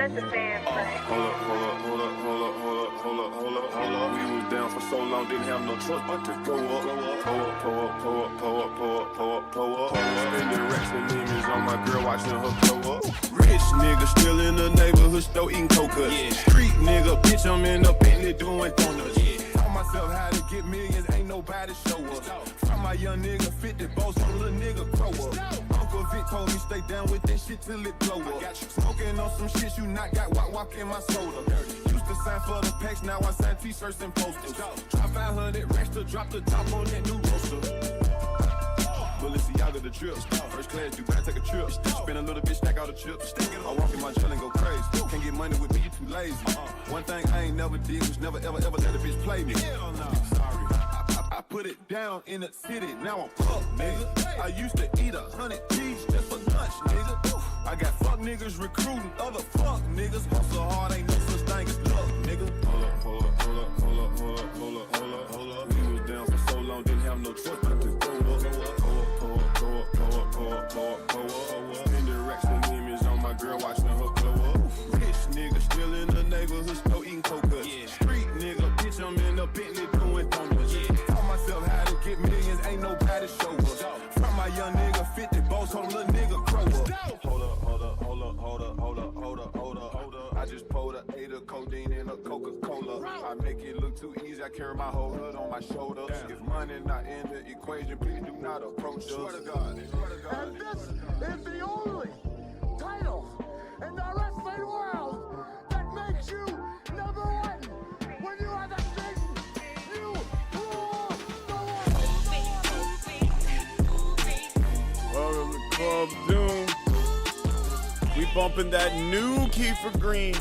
Let the band play. Hold up. We was down for so long, didn't have no choice but to go up. Pull up. Spending racks and demons on my girl, watching her blow up. Rich nigga still in the neighborhood store eating coca. Yeah. Street nigga, bitch, I'm in the Bentley doing donuts. Yeah. Taught myself how to get millions, ain't nobody show up. From my young nigga, 50 balls, some little nigga grow up. Uncle Vic told me stay down with that shit till it blow up. Smoking on some shit you not got, walk in my soda. Used to sign for the packs, now I sign t-shirts and posters. Drop 500 racks to drop the top on that new roster. Balenciaga the trip. First class, Dubai, take a trip. Spend a little bit, stack all the chips. I walk in my jail and go crazy. Can't get money with me, you too lazy. One thing I ain't never did was never ever let a bitch play me. Sorry. I put it down in the city, now I'm up, nigga. I used to eat 100 G's just for lunch, nigga. I got fuck niggas recruiting other fuck niggas. Hustle hard, ain't no such thing as luck, nigga. Hold up. We was down for so long, didn't have no choice but to go up. Spending racks and demons on my girl, watching her blow up. Rich nigga still in the neighborhood, still eating coca. Street nigga, bitch, I'm in the Bentley doing donuts. Taught myself how to get millions, ain't nobody show up. From my young nigga, 50 balls, told little nigga grow up. Hold up. I just pulled a 8 of codeine in a Coca-Cola. I make it look too easy, I carry my whole hood on my shoulders. If money not in the equation, please do not approach us. Swear to God. And this is the only title in the wrestling world that makes you number one. When you are the king, you rule the world. Welcome to Club Doom. We bumping that new Kiefer Green.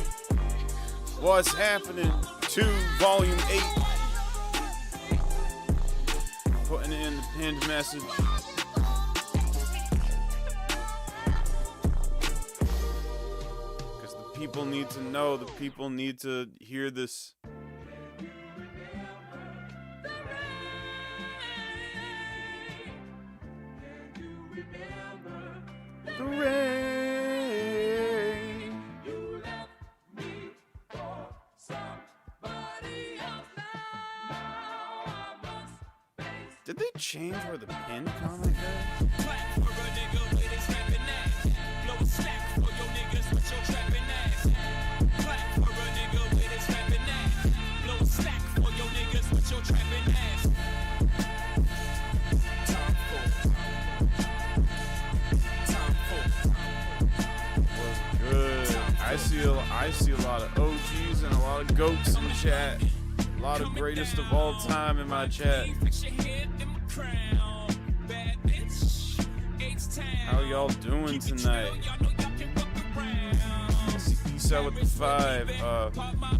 What's happening to Volume 8. Putting it in the pinned message. Because the people need to know, the people need to hear this. The rain. Did they change where the pin comment goes? Clap for a nigga with his rapping ass. Blow a stack for your niggas with your trapping ass. Clap for a nigga with his rapping ass. Blow a stack for your niggas with your trapping ass. Was good. I see a lot of OGs and a lot of goats in the chat. A lot of greatest of all time in my chat. How y'all doing tonight? Thissa with the 5.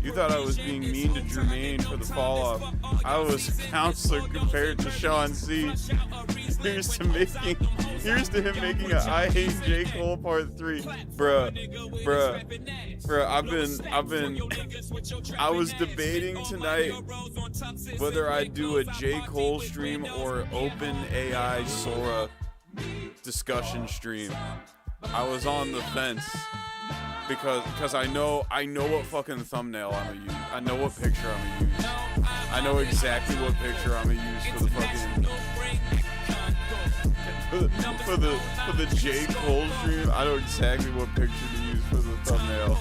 You thought I was being mean to Jermaine for the fall off. I was a counselor compared to Sean C. Here's to him making a I Hate J. Cole Part 3. Bruh. I was debating tonight whether I'd do a J. Cole stream or open AI Sora discussion stream. I was on the fence because I know what fucking thumbnail I'm gonna use. I know what picture I'm gonna use. I know exactly what picture I'm gonna use for the fucking for the J. Cole stream. I know exactly what picture to use for the thumbnail.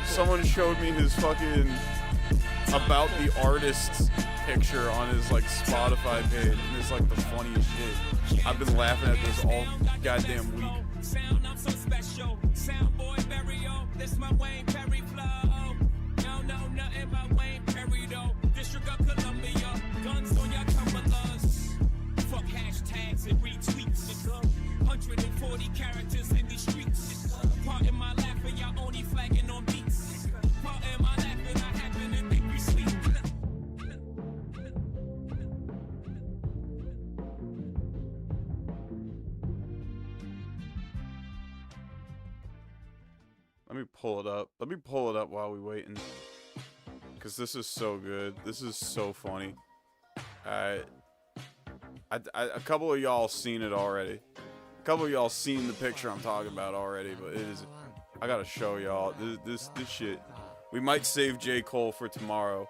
Someone showed me his fucking about the artist's picture on his like Spotify page, and it's like the funniest shit. I've been laughing at this all goddamn week. Sound, I'm so special. Sound boy burial. This my Wayne Perry flow. No, nothing my Wayne Perry though. District of Columbia. Guns on your cumberlands. Fuck hashtags and retweets. 140 characters in these streets. Pardon my laughing, y'all only flagging on beats. Pardon my laughing, I happen to think we sweet. Let me pull it up while we waiting. Cause this is so good. This is so funny. A couple of y'all seen it already. A couple of y'all seen the picture I'm talking about already, but it is. I gotta show y'all this shit. We might save J. Cole for tomorrow,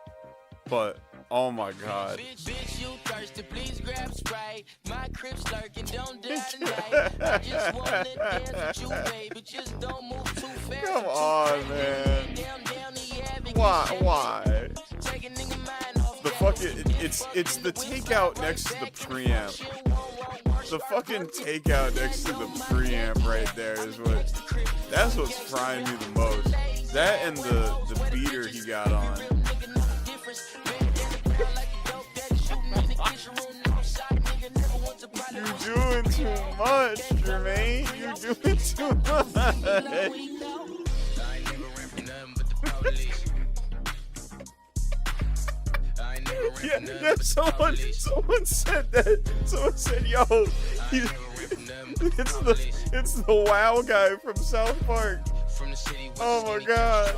but oh my god. Bitch, you thirsty, please grab Sprite. My crib's lurking, don't die tonight. I just wanna dance with you, baby. Just don't move too fast. Come on, man. Why? The fucking it's the takeout next to the preamp. The fucking takeout next to the preamp right there is that's what's frying me the most. That and the beater he got on. You're doing too much, Jermaine. You're doing too much. Yeah, someone said that. Someone said, "Yo, it's the WoW guy from South Park." Oh my god.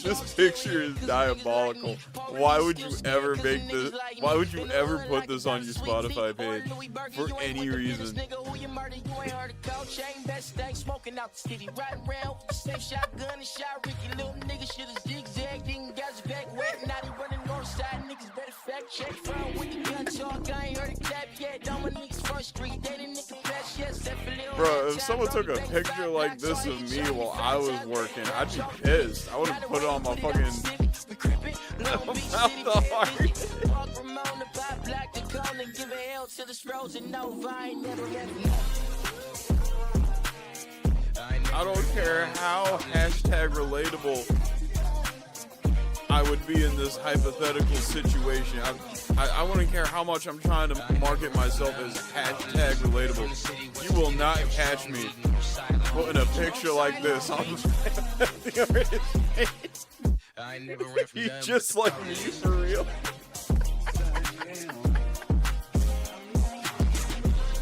This picture is diabolical. Why would you ever make this? Why would you ever put this on your Spotify page for any reason? Bro, if someone took a picture like this of me while I was working, I'd be pissed. I would have put it on my fucking mouth the heart. I don't care how #relatable I would be in this hypothetical situation. I wouldn't care how much I'm trying to market myself as #relatable. You will not catch me putting a picture like this on his face. He's just like me for real.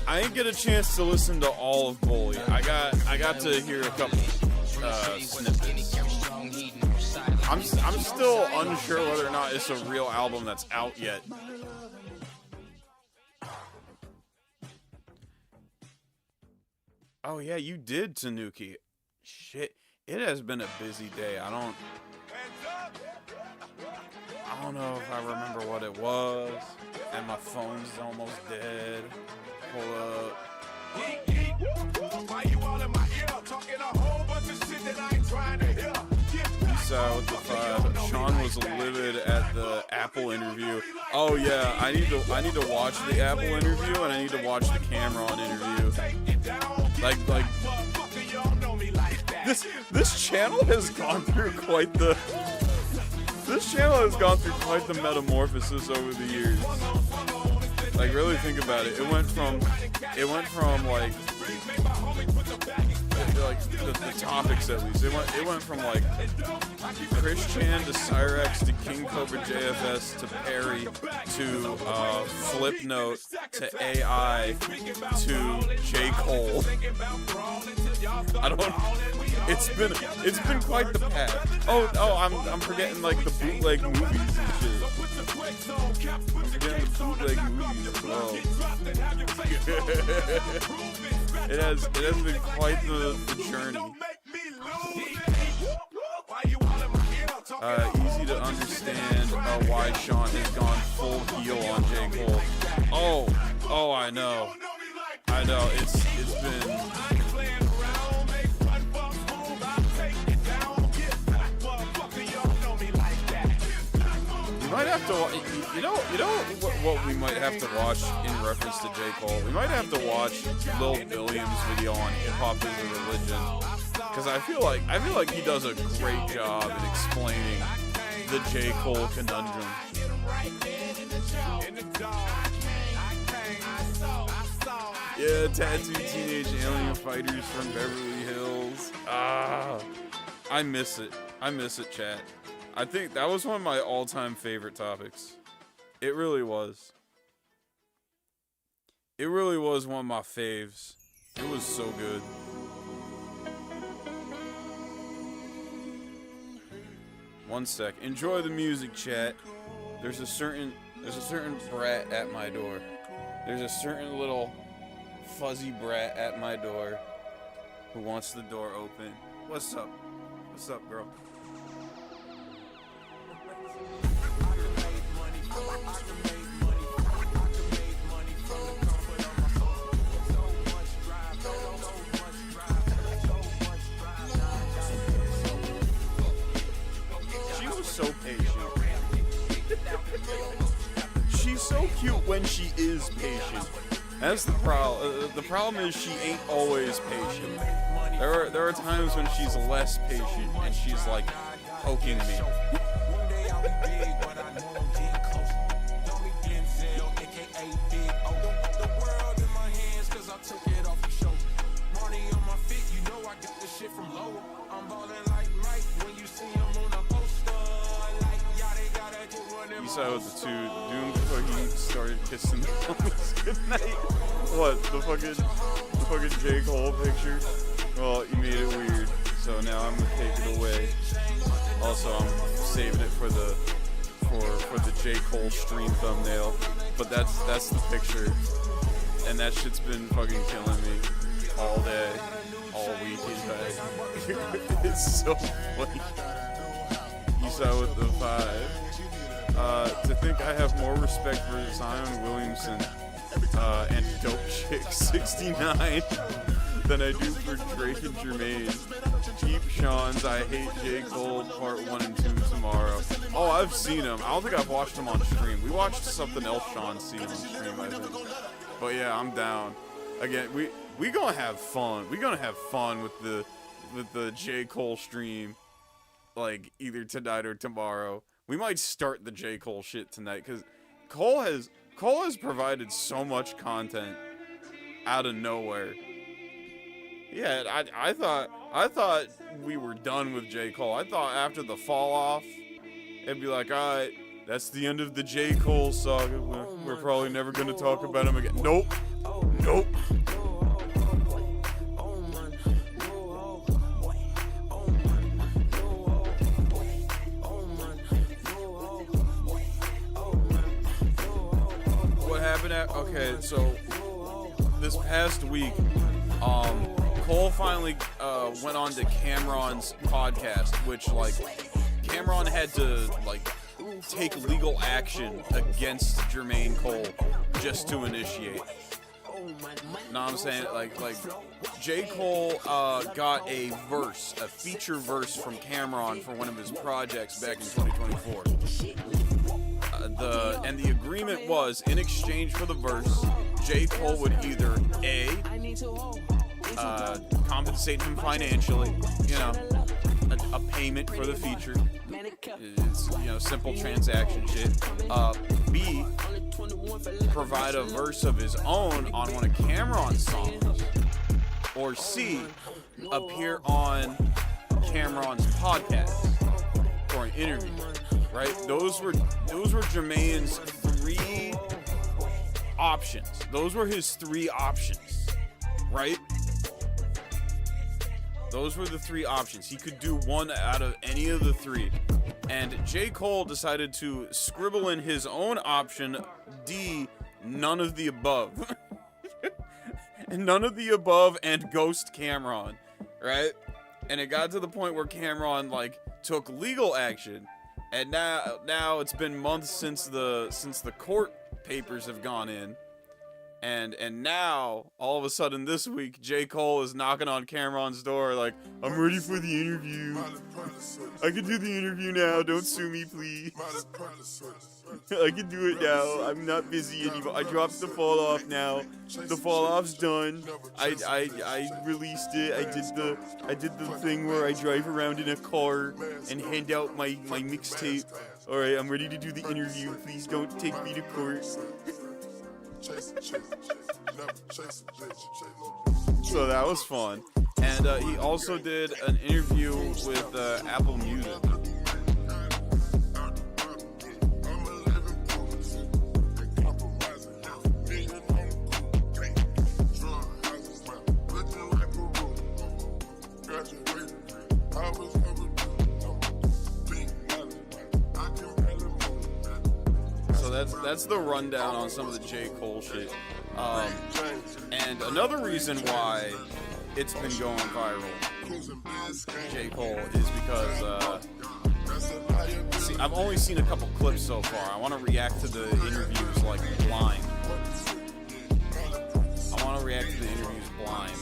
I didn't get a chance to listen to all of Bully. I got to hear a couple snippets. I'm still unsure whether or not it's a real album that's out yet. Oh yeah, you did, Tanuki. Shit, it has been a busy day. I don't know if I remember what it was, and my phone's almost dead. Hold up. Why you all in my ear talking a whole bunch of shit that I ain't trying to hear? Peace with the 5. Sean was livid at the Apple interview. Oh yeah, I need to watch the Apple interview, and I need to watch the Cameron interview. Like this channel has gone through quite the metamorphosis over the years. Like, really think about it. It went from like the topics at least. It went from like Chris Chan to Cyrex to King Cobra JFS to Perry to Flipnote to AI to J. Cole. It's been quite the path. Oh, I'm forgetting like the bootleg movies and shit. I'm forgetting the bootleg movies as well. It has been quite the journey. Easy to understand why Sean has gone full heel on J. Cole. Oh, I know. It's been. We might have to, you know what we might have to watch in reference to J. Cole? We might have to watch Lil Billiam's video on Hip Hop is a Religion, because I feel like he does a great job in explaining the J. Cole conundrum. Yeah, tattooed teenage alien fighters from Beverly Hills. I miss it, chat. I think that was one of my all-time favorite topics. It really was. It really was one of my faves. It was so good. One sec. Enjoy the music, chat. There's a certain brat at my door. There's a certain little fuzzy brat at my door who wants the door open. What's up? What's up, girl? She was so patient. She's so cute when she is patient. That's the problem. The problem is she ain't always patient. There are times when she's less patient and she's like poking me. You saw with the two Doom before he started kissing the homies goodnight. What? The fucking J. Cole picture? Well, you made it weird, so now I'm gonna take it away. Also, I'm saving it for the J. Cole stream thumbnail. But that's the picture, and that shit's been fucking killing me all day, all week. It's so funny. You saw with the 5. To think I have more respect for Zion Williamson and Dope Chick 69 than I do for Drake and Jermaine. Keep Sean's I Hate J. Cole Part 1 and 2 tomorrow. Oh, I've seen him. I don't think I've watched him on stream. We watched something else Sean's seen on stream, I think. But yeah, I'm down. Again, we gonna have fun. We gonna have fun with the J. Cole stream, like either tonight or tomorrow. We might start the J. Cole shit tonight because Cole has provided so much content out of nowhere. Yeah, I thought we were done with J. Cole. I thought after the fall off, it'd be like, all right, that's the end of the J. Cole saga. We're probably never gonna talk about him again. Nope. Nope. Okay, so this past week, Cole finally went on to Cameron's podcast, which, like, Cameron had to, like, take legal action against Jermaine Cole just to initiate. Know what I'm saying? Like J. Cole got a feature verse from Cameron for one of his projects back in 2024. The agreement was, in exchange for the verse, J. Cole would either A, compensate him financially, you know, a payment for the feature. It's, you know, simple transaction shit. B, provide a verse of his own on one of Cameron's songs. Or C, appear on Cameron's podcast for an interview. Right? Those were Jermaine's 3 options. Those were his 3 options. Right? Those were the 3 options. He could do one out of any of the 3. And J. Cole decided to scribble in his own option, D, none of the above. And none of the above and ghost Cameron. Right? And it got to the point where Cameron, like, took legal action. And now it's been months since the court papers have gone in, and now all of a sudden this week J. Cole is knocking on Cameron's door like, I'm ready for the interview. I can do the interview now. Don't sue me, please. I can do it now. I'm not busy anymore. I dropped the fall off now. The fall off's done. I released it. I did the thing where I drive around in a car and hand out my mixtape. Alright, I'm ready to do the interview. Please don't take me to court. So that was fun. And he also did an interview with Apple Music. that's the rundown on some of the J. Cole shit. And another reason why it's been going viral, J. Cole, is because see, I've only seen a couple clips so far. I want to react to the interviews like blind. I want to react to the interviews blind.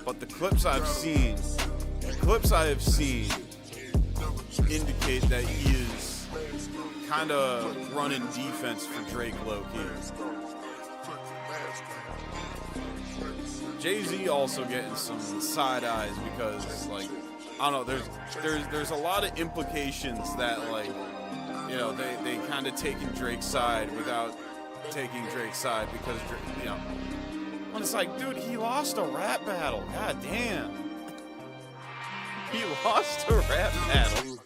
But the clips I have seen indicate that he is kind of running defense for Drake low-key. Jay-Z also getting some side eyes because, like, I don't know, there's a lot of implications that, like, you know, they kind of taking Drake's side without taking Drake's side because, you know, when it's like, dude, he lost a rap battle. God damn. He lost a rap battle.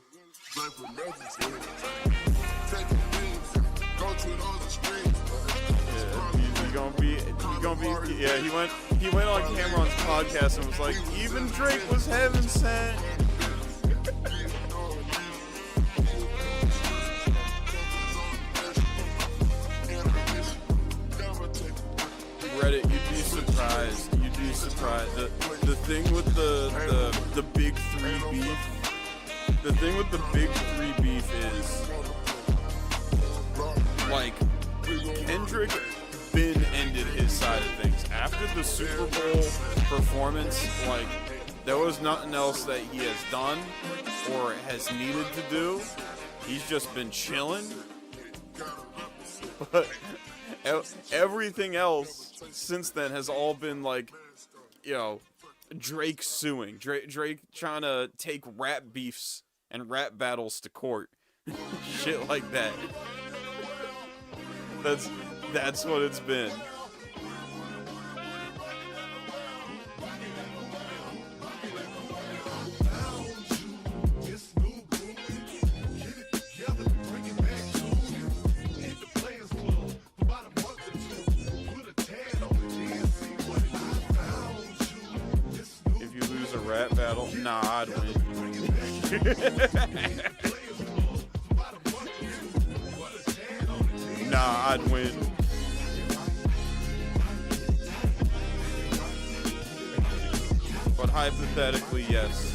Yeah, he went on Cameron's podcast and was like, even Drake was heaven sent. Reddit, you'd be surprised. The thing with the big three beef. The thing with the big three beef is, like, Kendrick Ben ended his side of things after the Super Bowl performance. Like, there was nothing else that he has done or has needed to do. He's just been chilling. But everything else since then has all been, like, you know, Drake suing. Drake trying to take rap beefs and rap battles to court. Shit like that. That's what it's been. If you lose a rap battle, nah, I'd win. Nah, I'd win. But hypothetically, yes.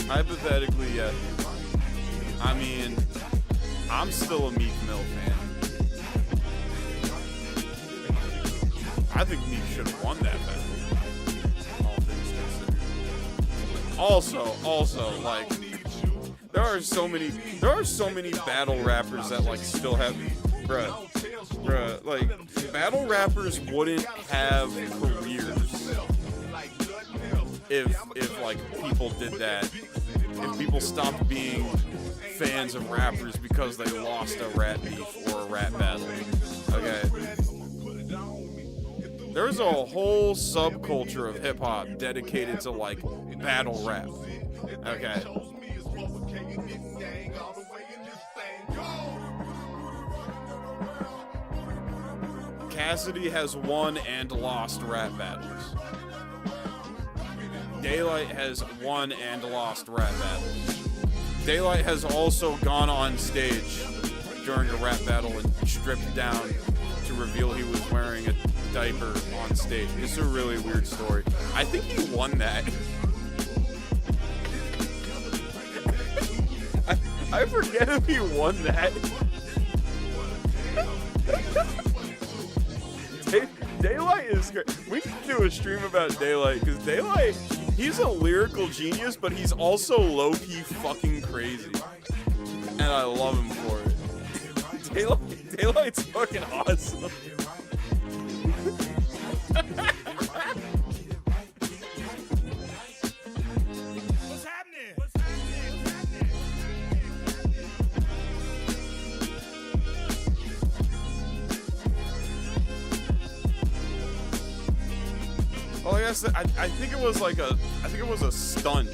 Hypothetically, yes. I mean, I'm still a Meek Mill fan. I think Meek should have won that battle. All things considered. Also, like, there are so many battle rappers that, like, still have, bruh, like, battle rappers wouldn't have careers if like people did that. If people stopped being fans of rappers because they lost a rap beef or a rap battle. Okay. There's a whole subculture of hip hop dedicated to, like, battle rap. Okay. Cassidy has won and lost rap battles. Daylight has won and lost rap battles. Daylight has also gone on stage during a rap battle and stripped down to reveal he was wearing a diaper on stage. It's a really weird story. I think he won that. I forget if he won that. Daylight is great. We can do a stream about Daylight, because Daylight, he's a lyrical genius, but he's also low-key fucking crazy. And I love him for it. Daylight's fucking awesome. What's happening? Well, I guess I think it was like a stunt.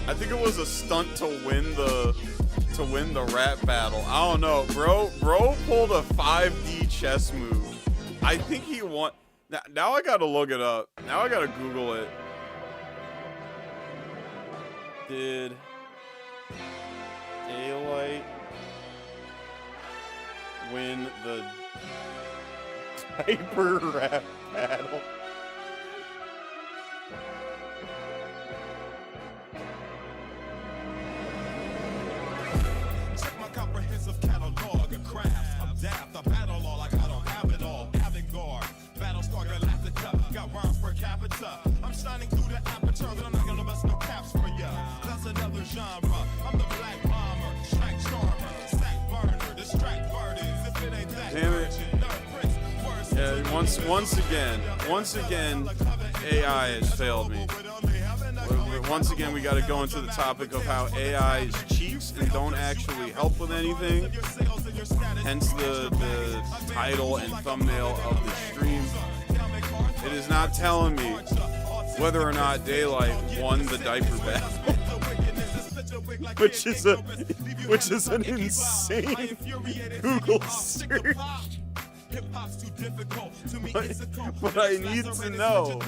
I think it was a stunt to win the rap battle. I don't know, bro pulled a 5D chess move. I think he won. Now I gotta look it up. Now I gotta Google it. Did Daylight win the diaper rap battle. Check my comprehensive catalog of crafts. I'm daft, I battle all, like I don't have it all. Avant-garde, Battlestar Galactica, got rhymes per capita. I'm shining through the aperture, but I'm not gonna bust no caps for ya. That's another genre. I'm the black bomber, strike charmer, sack burner, distract burdens. If it ain't that Damn it. urgent, nerd prince, worse. Yeah, once again, AI has failed me. Once again, we got to go into the topic of how AI is cheats and don't actually help with anything. Hence the title and thumbnail of the stream. It is not telling me whether or not Daylight won the diaper battle, which is an insane Google search. But I need to know.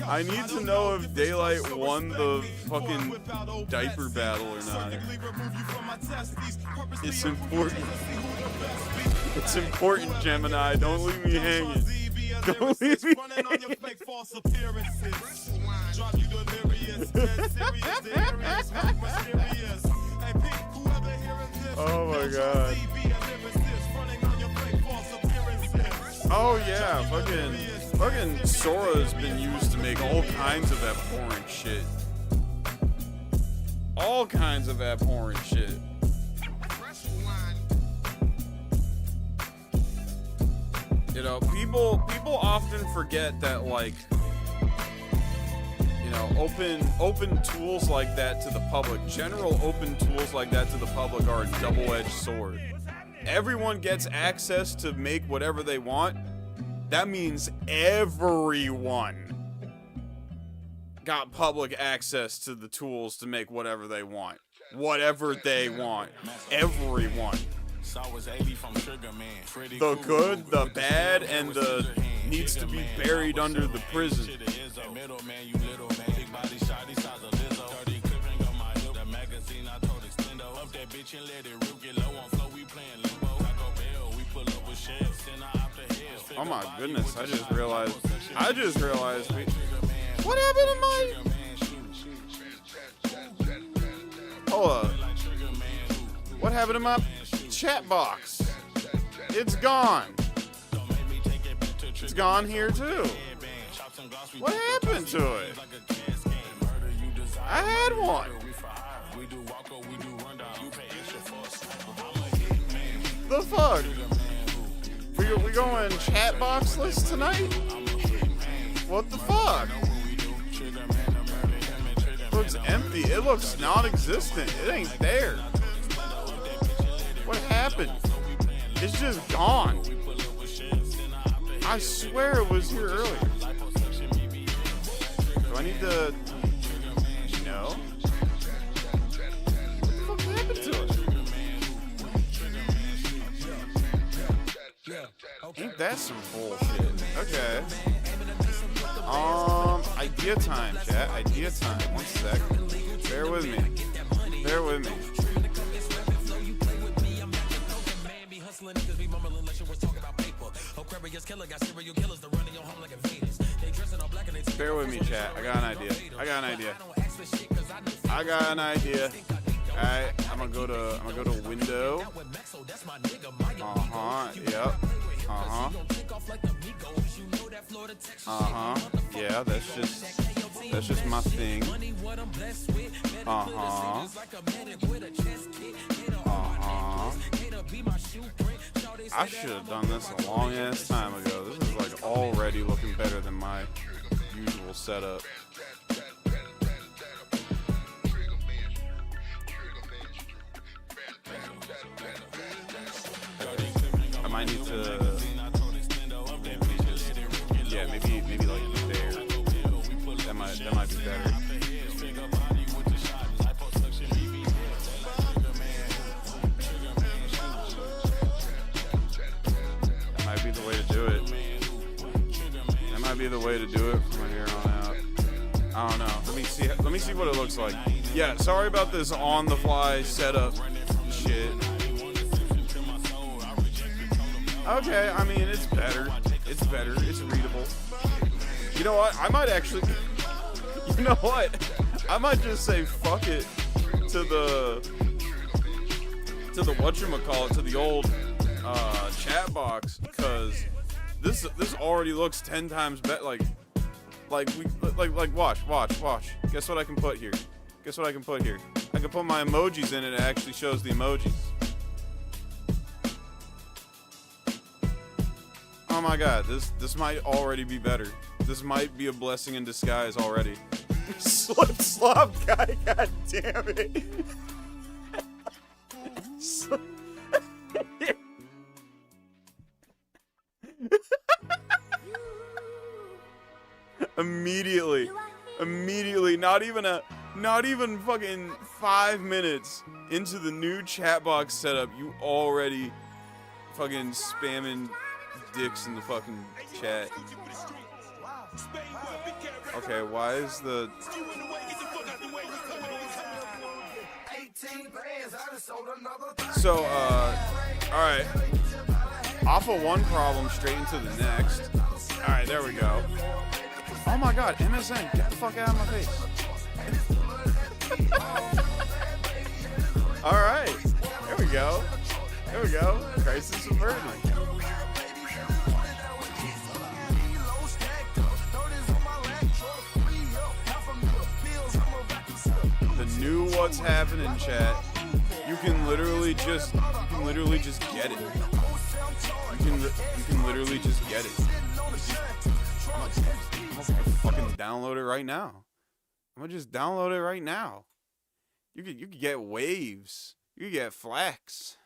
I need to know if Daylight won the fucking diaper battle or not. It's important. It's important, Gemini. Don't leave me hanging. Don't leave me hanging. Oh my god. Oh yeah, fucking Sora's been used to make all kinds of abhorrent shit. All kinds of abhorrent shit. You know, people often forget that, like, you know, open tools like that to the public, general open tools like that to the public are a double-edged sword. Everyone gets access to make whatever they want. That means everyone got public access to the tools to make whatever they want. Whatever they want. Everyone. The good, the bad, and the needs to be buried under the prison. Oh my goodness, I just realized what happened to my... Hold up. What happened to my chat box? It's gone. It's gone here too. What happened to it? I had one. The fuck? We going chat boxless tonight? What the fuck? It looks empty. It looks non-existent. It ain't there. What happened? It's just gone. I swear it was here earlier. Do I need to... No? What the fuck happened to it? Ain't that some bullshit? Okay. Idea time, chat. Idea time. 1 sec. Bear with me. Bear with me. Bear with me, chat. I got an idea. Alright, I'm gonna go to window. Yep. Yeah, that's just my thing. I should have done this a long ass time ago. This is like already looking better than my usual setup. I might need to maybe like there. That might be better. That might be the way to do it. That might be the way to do it from here on out. I don't know. Let me see what it looks like. Yeah, sorry about this on the fly setup shit. Okay, I mean, it's better. It's better. It's readable. You know what? I might actually... You know what? I might just say fuck it to the whatchamacallit, to the old chat box, because this already looks 10 times better. Like watch. Guess what I can put here? Guess what I can put here? I can put my emojis in it. It actually shows the emojis. Oh my god, this might already be better. This might be a blessing in disguise already. Slip slop guy, god damn it. Immediately, not even fucking 5 minutes into the new chat box setup, you already fucking spamming dicks in the fucking chat. Okay, why is the... So, alright. Off of one problem, straight into the next. Alright, there we go. Oh my god, MSN, get the fuck out of my face. Alright, there we go. There we go. Crisis averted. The new what's happening chat. You can literally just get it. You can literally just get it. I'm gonna fucking download it right now. I'm gonna just download it right now. You could get waves. You could get flax.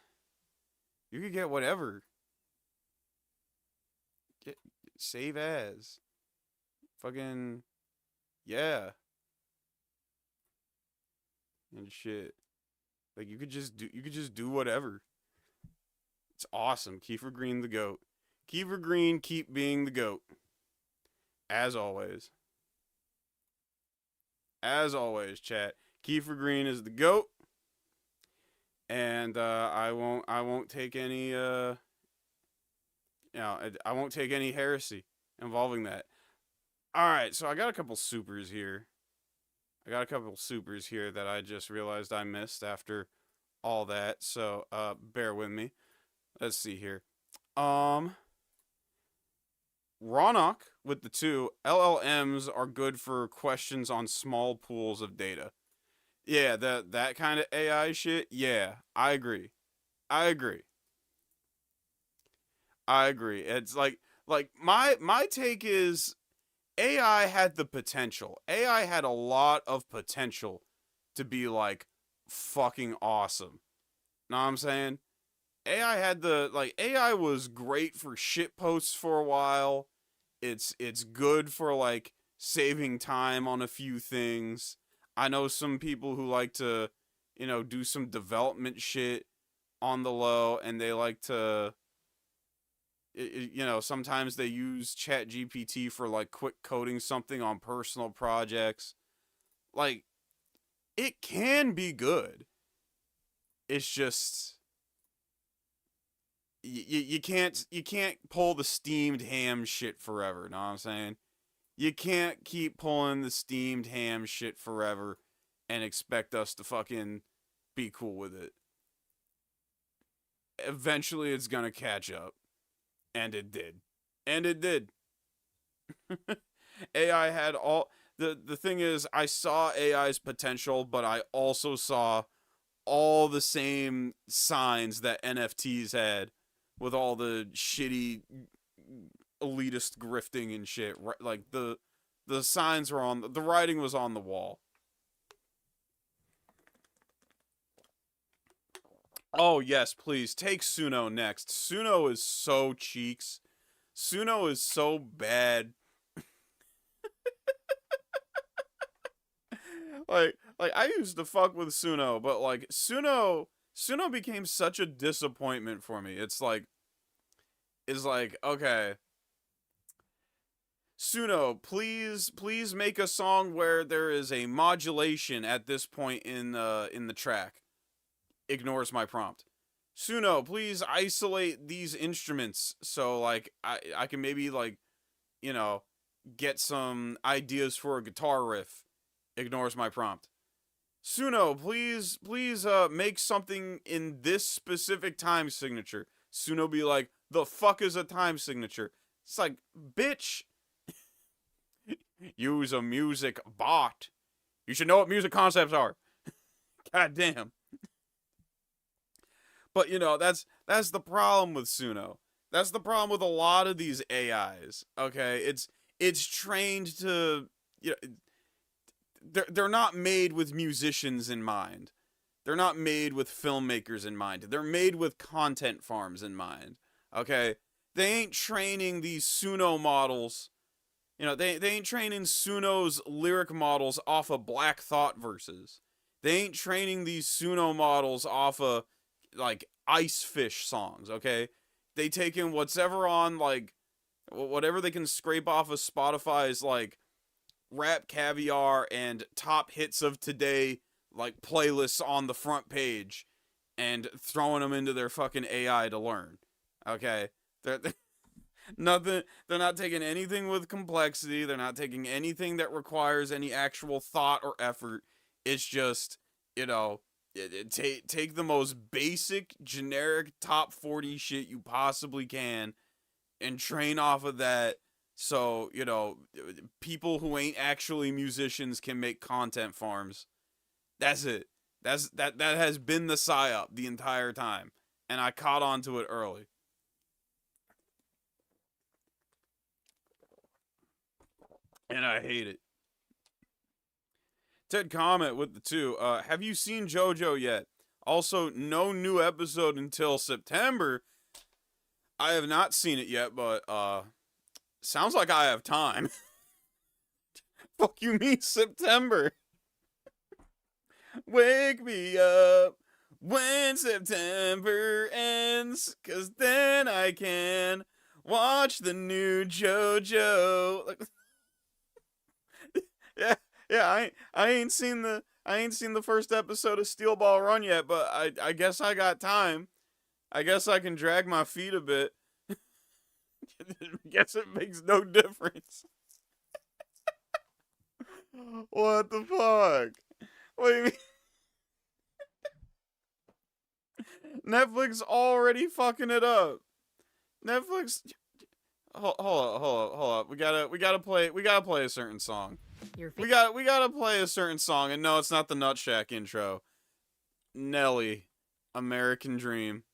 You could get whatever. Save as. Fucking yeah. And shit. Like you could just do whatever. It's awesome. Kiefer Green the GOAT. Kiefer Green keep being the GOAT. As always. As always, chat. Kiefer Green is the GOAT. And I won't take any I won't take any heresy involving that. Alright, so I got a couple supers here. That I just realized I missed after all that. So bear with me. Let's see here. Ronok with the 2 LLMs are good for questions on small pools of data. Yeah, that kind of AI shit. Yeah, I agree. It's like my take is AI had the potential. AI had a lot of potential to be like fucking awesome. Know what I'm saying? AI was great for shit posts for a while. It's good for like saving time on a few things. I know some people who like to, do some development shit on the low, and they like to, sometimes they use ChatGPT for like quick coding something on personal projects. Like, it can be good. It's just you can't pull the steamed ham shit forever. Know what I'm saying? You can't keep pulling the steamed ham shit forever and expect us to fucking be cool with it. Eventually, it's gonna catch up. And it did. AI had all... The thing is, I saw AI's potential, but I also saw all the same signs that NFTs had with all the shitty elitist grifting and shit. Like, the signs were on... The writing was on the wall. Oh, yes, please. Take Suno next. Suno is so cheeks. Suno is so bad. like, I used to fuck with Suno, but, like, Suno became such a disappointment for me. It's like, okay, Suno, please make a song where there is a modulation at this point in the track. Ignores my prompt. Suno, please isolate these instruments so like I can maybe like, you know, get some ideas for a guitar riff. Ignores my prompt. Suno, please make something in this specific time signature. Suno be like, the fuck is a time signature? It's like, bitch, use a music bot. You should know what music concepts are. God damn. But you know, that's the problem with Suno. That's the problem with a lot of these AIs. Okay, it's trained to, you know, they're not made with musicians in mind. They're not made with filmmakers in mind. They're made with content farms in mind. Okay, they ain't training these Suno models. You know, they ain't training Suno's lyric models off of Black Thought verses. They ain't training these Suno models off of like Ice Fish songs. Okay, they take in whatever on like whatever they can scrape off of Spotify's like Rap Caviar and top hits of today like playlists on the front page and throwing them into their fucking AI to learn. Okay, they're nothing. They're not taking anything with complexity. They're not taking anything that requires any actual thought or effort. It's just, you know, take the most basic generic top 40 shit you possibly can and train off of that. So, you know, people who ain't actually musicians can make content farms. That's it. That has been the psyop the entire time. And I caught on to it early. And I hate it. Ted Comment with the 2. Have you seen JoJo yet? Also, no new episode until September. I have not seen it yet, but sounds like I have time. Fuck you mean September? Wake me up when September ends, 'cause then I can watch the new JoJo. Like, yeah, I ain't seen the first episode of Steel Ball Run yet, but I guess I got time. I guess I can drag my feet a bit. Guess it makes no difference. What the fuck? What do you mean? Netflix already fucking it up. Netflix. Hold up. We gotta play a certain song. We gotta play a certain song, and no, it's not the Nut Shack intro. Nelly, American Dream.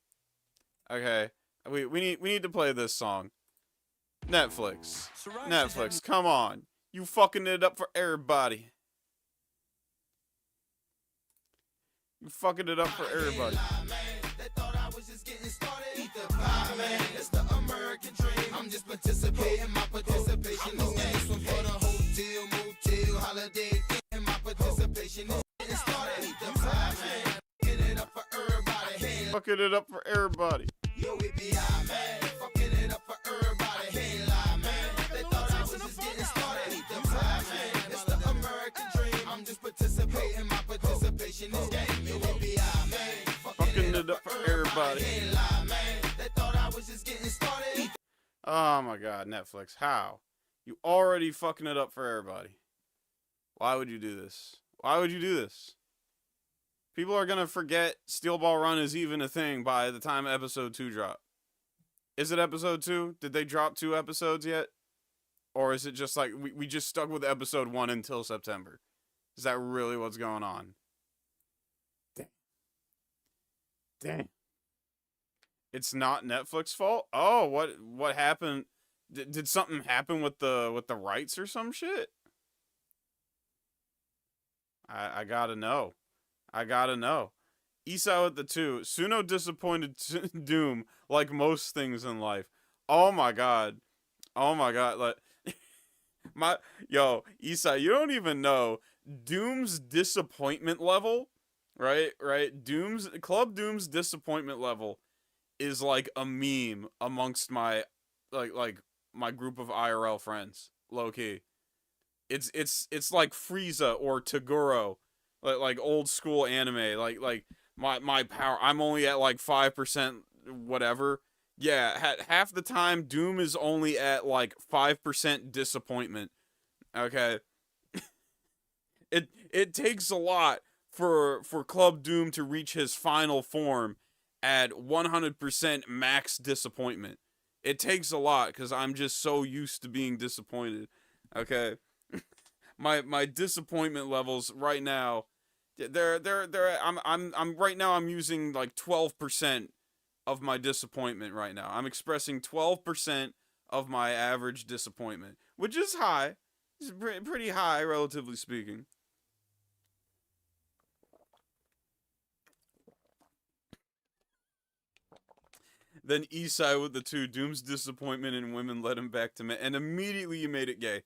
Okay, we need to play this song. Netflix, come on, you fucking it up for everybody. You fucking it up for everybody. I'm just participating. My participation is this one for the hotel, motel, holiday. And my participation is getting started. Fucking it up for everybody. Fucking it up for everybody. Yo, it be high, man. Fucking it up for everybody. Hey, lie, man. They thought I was just getting started. It's the American dream. I'm just participating. My participation is game. Yo, it be high, man. Fucking it up for everybody. Hey, lie, man. They thought I was just getting started. Oh my god, Netflix, how? You already fucking it up for everybody. Why would you do this? Why would you do this? People are gonna forget Steel Ball Run is even a thing by the time episode 2 drop. Is it episode 2? Did they drop 2 episodes yet? Or is it just like, we just stuck with episode 1 until September? Is that really what's going on? Dang. It's not Netflix's fault? Oh, what happened? Did something happen with the rights or some shit? I gotta know. Esau with the 2. Suno disappointed Doom like most things in life. Oh my god. Like, Esau, you don't even know Doom's disappointment level, right? Club Doom's disappointment level is like a meme amongst my like my group of IRL friends, low key. It's like Frieza or Toguro, like old school anime, like my power. I'm only at like 5% whatever. Yeah, half the time Doom is only at like 5% disappointment. Okay. It takes a lot for Club Doom to reach his final form at 100% max disappointment. It takes a lot cuz I'm just so used to being disappointed. Okay. My disappointment levels right now, I'm right now I'm using like 12% of my disappointment right now. I'm expressing 12% of my average disappointment, which is high. It's pretty high, relatively speaking. Then Eastside with the 2, Doom's disappointment in women led him back to men, and immediately you made it gay.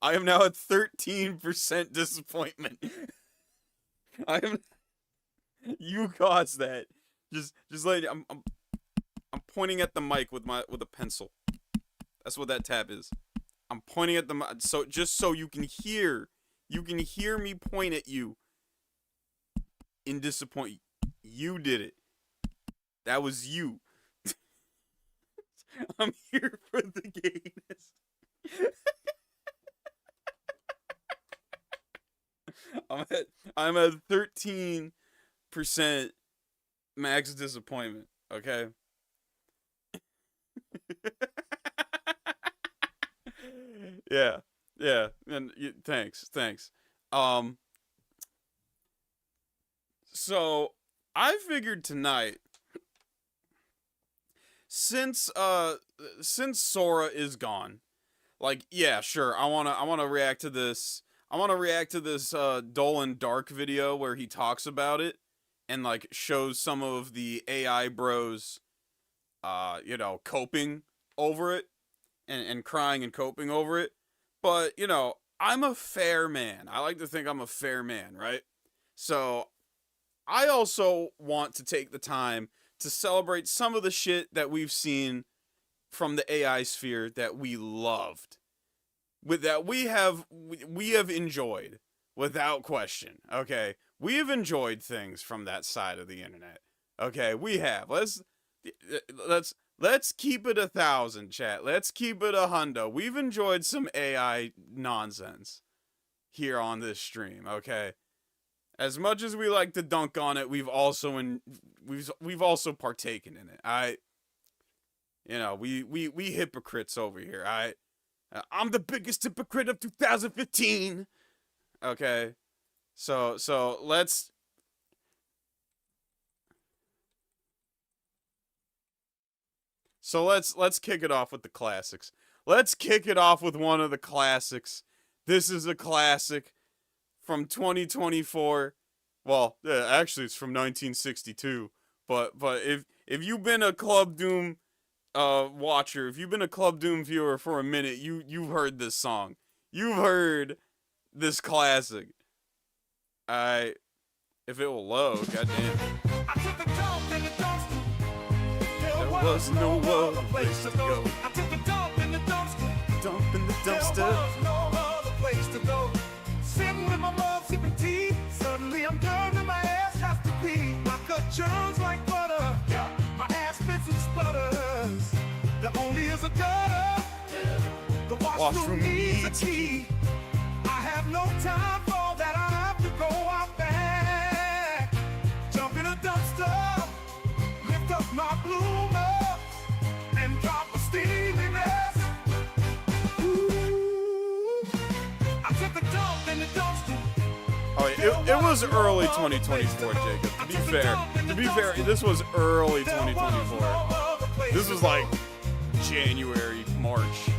I am now at 13% disappointment. I am. You caused that. Just like I'm pointing at the mic with a pencil. That's what that tab is. I'm pointing at the mic, so just so you can hear me point at you. In disappointment, you did it. That was you. I'm here for the gayness. I'm at 13% max disappointment, okay? Yeah. And thanks. So I figured tonight, since Sora is gone, like, yeah, sure, I wanna react to this. I want to react to this Dolan Dark video where he talks about it and like shows some of the AI bros, coping over it and crying and coping over it. But, I'm a fair man. I like to think I'm a fair man, right? So I also want to take the time to celebrate some of the shit that we've seen from the AI sphere that we loved. With that we have enjoyed without question. Okay, we have enjoyed things from that side of the internet. Okay, we have. Let's keep it 1,000, chat. Let's keep it 100. We've enjoyed some AI nonsense here on this stream. Okay, as much as we like to dunk on it, we've also partaken in it. We hypocrites over here. I'm the biggest hypocrite of 2015. Okay, so let's kick it off with the classics. Let's kick it off with one of the classics. This is a classic from 2024. Well, actually, it's from 1962. But if you've been a Club Doom watcher, if you've been a Club Doom viewer for a minute, you've heard this song. You've heard this classic. If it will load, goddamn. I took a dump in the dumpster. There was no other place to go. I took a dump in the dumpster. Dump in the dumpster. There was no other place to go. Sitting with my mom sipping tea. Suddenly I'm done and my ass has to pee. My gut churns like butter. My ass spits and sputters. There only is a gutter. The washroom needs a key. I have no time for that. I have to go out back. Jump in a dumpster. Lift up my bloomer. And drop a steaming ass. Ooh. I took a dump in the dumpster. Oh, it was early 2024, Jacob. To be fair, this was early 2024. This was like January, March.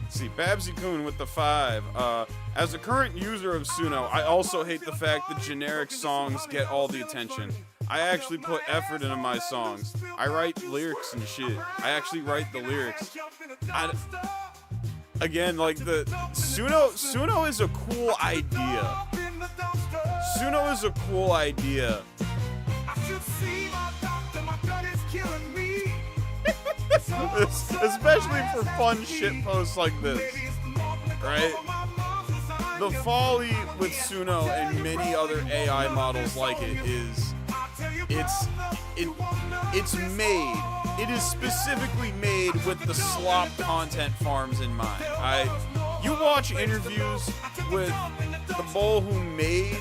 See, Babsy Coon with the 5. As a current user of Suno, I also hate the fact that generic songs get all the attention. I actually put effort into my songs. I write lyrics and shit. I actually write the lyrics. Again, like the Suno is a cool idea. Suno is a cool idea. Especially for fun shit posts like this, right? The folly with Suno and many other AI models like it is, it's made. It is specifically made with the slop content farms in mind. You watch interviews with the bull who made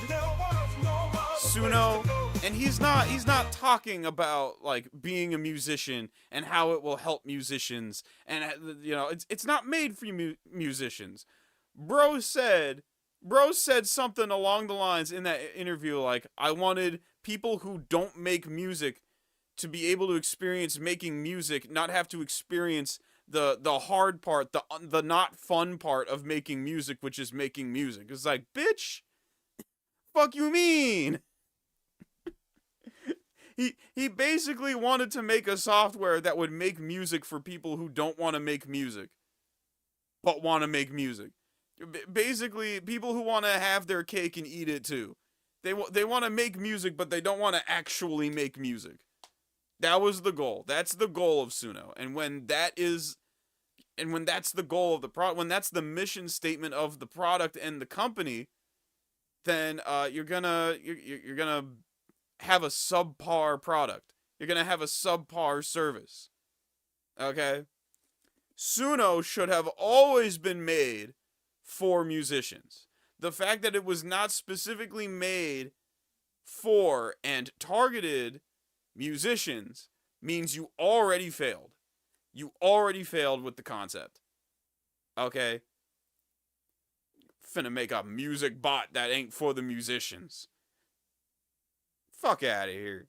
Suno, and he's not talking about like being a musician and how it will help musicians, and it's not made for musicians. Bro said something along the lines in that interview like, I wanted people who don't make music to be able to experience making music, not have to experience the hard part, the not fun part of making music, which is making music. It's like, bitch, fuck you mean? He basically wanted to make a software that would make music for people who don't want to make music, but want to make music. Basically, people who want to have their cake and eat it too. They want to make music, but they don't want to actually make music. That was the goal. That's the goal of Suno. And when that's the goal of the product, when that's the mission statement of the product and the company, then you're gonna have a subpar product. You're gonna have a subpar service. Okay? Suno should have always been made for musicians. The fact that it was not specifically made for and targeted musicians means you already failed. You already failed with the concept. Okay? Finna make a music bot that ain't for the musicians. Fuck out of here.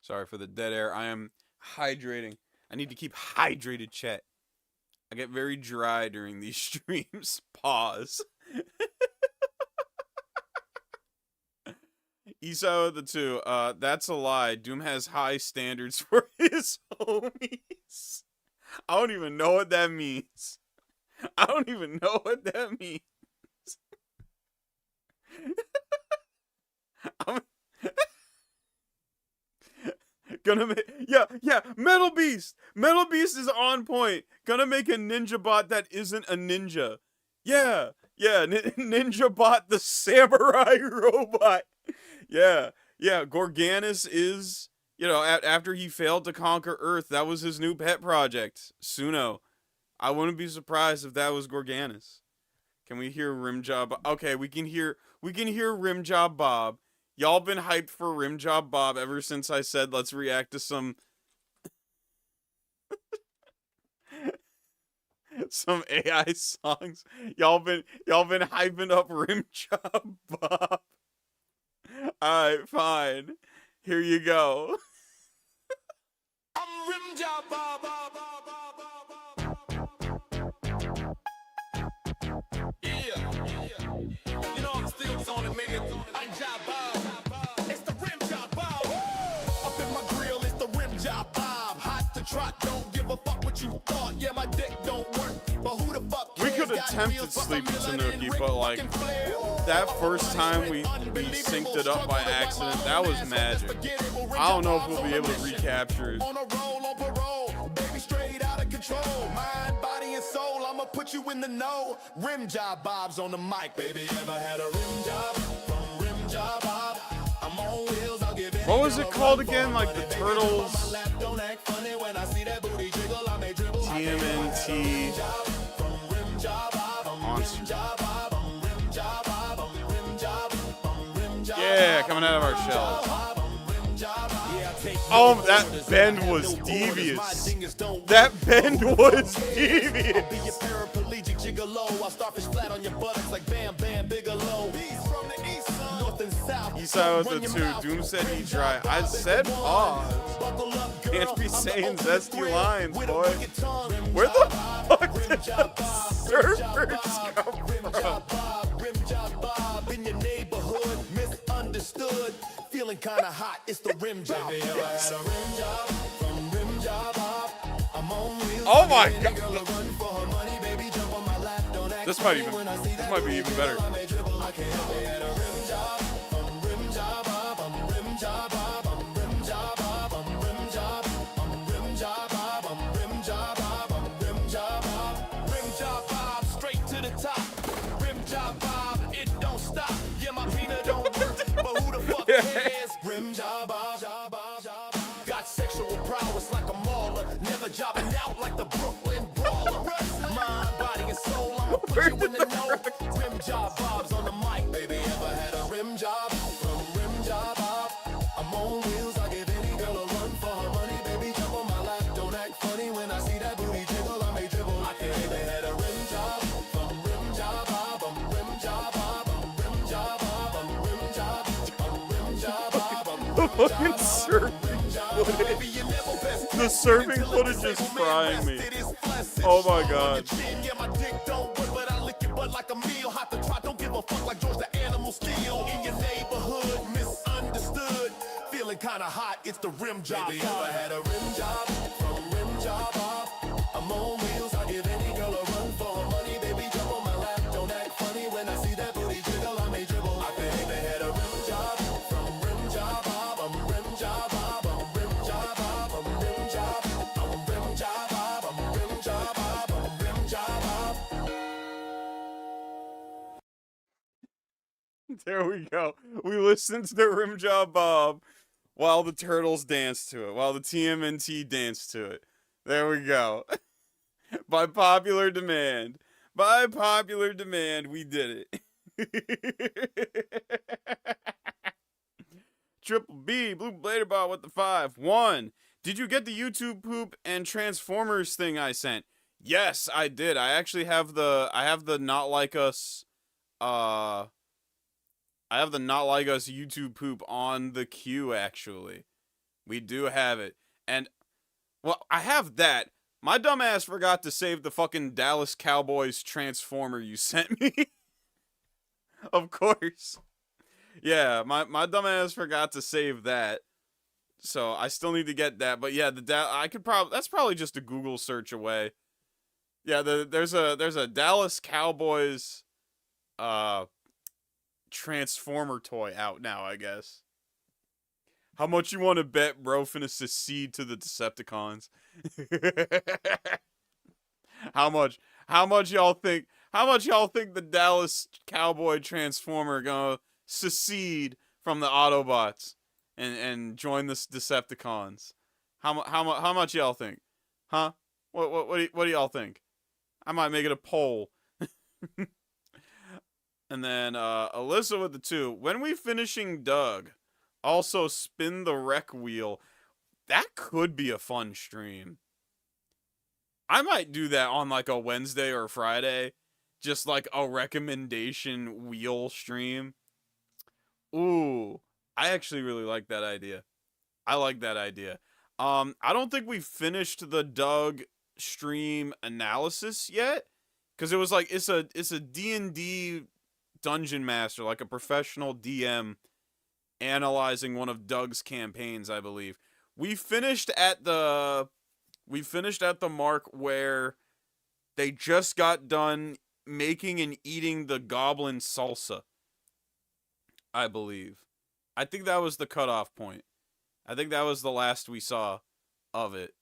Sorry for the dead air. I am hydrating. I need to keep hydrated, chat. I get very dry during these streams. Pause. Esau the 2, that's a lie. Doom has high standards for his homies. I don't even know what that means. I don't even know what that means. I'm gonna make, yeah, Metal Beast is on point. Gonna make a ninja bot that isn't a ninja. Yeah, Ninja Bot the samurai robot. Yeah, Gorganis is, after he failed to conquer Earth, that was his new pet project, Suno. I wouldn't be surprised if that was Gorganis. Can we hear Rimjob? Okay, we can hear Rimjob Bob. Y'all been hyped for Rimjob Bob ever since I said let's react to some AI songs. Y'all been hyping up Rimjob Bob. Alright, fine. Here you go. I'm Rimjob Bob. You know I'm still on it, nigga. I'm Job Bob. It's the Rimjob Bob. Up in my grill, it's the Rimjob Bob. Hot to trot, don't give a fuck what you thought. Yeah, my dick don't work, but who the fuck cares? We could attempt to sleep Tanuki, but like that first time we synced it up by accident, that was magic. I don't know if we'll be able to recapture it. On a roll, on parole, baby, straight out of control. Mind, body, and soul, I'ma put you in the know. Rimjob Bob's on the mic, baby. Ever had a rim job? From Rimjob Bob, I'm on wheels, I'll give it. What was it called again? Like the Turtles? TMNT. Yeah, coming out of our shells. Oh, that bend was devious. That bend was devious. Esau with the 2. Doom said he dry. I said pause. Can't be saying zesty lines, boy. Where the fuck did the surfers come from? feeling kinda hot. It's the rim job. Baby, ever had a rim job? From rim job up. I'm on wheels. Oh my god. Girl, run for her money, baby, jump on my lap. Don't act This might funny even when I see that might be booty even jiggle, better. I may dribble. I can't help it. Had a rim job. From rim job up. I'm rim job up. I'm rim job up. I'm rim job. I'm rim job up. I'm rim job up. I'm rim job up. Rim job up. Straight to the top. Rim job up. It don't stop. Yeah, my peanut don't work, but who the fuck cares? Rim job up. Got sexual prowess like a mauler. Never jobbing out like the Brooklyn brawler. Mind, body, and soul. I'ma put you in the know. Rim job Bob's on the mic. Baby, ever had a rim job? From rim job up. I'm on wheels. I give any girl a run for her money. Baby, jump on my lap. Don't act funny when I see that booty jiggle. I may dribble. I can't even had a rim job. From rim job up. I'm rim job up. I'm rim job up. I'm rim job. I'm rim job up. I'm rim Fucking job up. surfing footage. The surfing footage is frying me. Oh my god. Yeah, my dick don't work, but I lick your butt like a meal. Hot to try, don't give a fuck like George the Animal Steel. In your neighborhood, misunderstood. Feeling kinda hot, it's the rim job. Baby, ever had a rim job? From rim job up. I'm on wheels, I give any girl a run for her money. Baby, jump on my lap, don't act funny when I see that booty jiggle. I may dribble. I think they had a rim job. From rim job up. I'm rim job up. I'm rim job up. I'm rim job. I'm rim job up. I'm rim job up. I'm rim job up. There we go. We listened to the Rim Job Bob while the Turtles danced to it, while the TMNT danced to it. There we go. By popular demand. By popular demand, we did it. Triple B, Blue Blader Ball with the 5-1. Did you get the YouTube poop and Transformers thing I sent? Yes, I did. I actually have the Not Like Us I have the Not Like Us YouTube poop on the queue, actually. We do have it. And, well, I have that. My dumbass forgot to save the fucking Dallas Cowboys Transformer you sent me. Of course. Yeah, my dumbass forgot to save that. So, I still need to get that. But yeah, that's probably just a Google search away. Yeah, there's a Dallas Cowboys Transformer toy out now, I guess. How much you want to bet bro finna secede to the Decepticons? How much y'all think the Dallas Cowboy Transformer gonna secede from the Autobots and join the Decepticons? How much y'all think? Huh? What do y'all think? I might make it a poll. And then Alyssa with the 2. When we finishing Doug? Also spin the rec wheel. That could be a fun stream. I might do that on like a Wednesday or Friday. Just like a recommendation wheel stream. Ooh, I actually really like that idea. I like that idea. I don't think we finished the Doug stream analysis yet. Because it was like, it's a D&D dungeon master, like a professional DM analyzing one of Doug's campaigns, I believe. We finished at the mark where they just got done making and eating the goblin salsa, I believe. I think that was the cutoff point. I think that was the last we saw of it.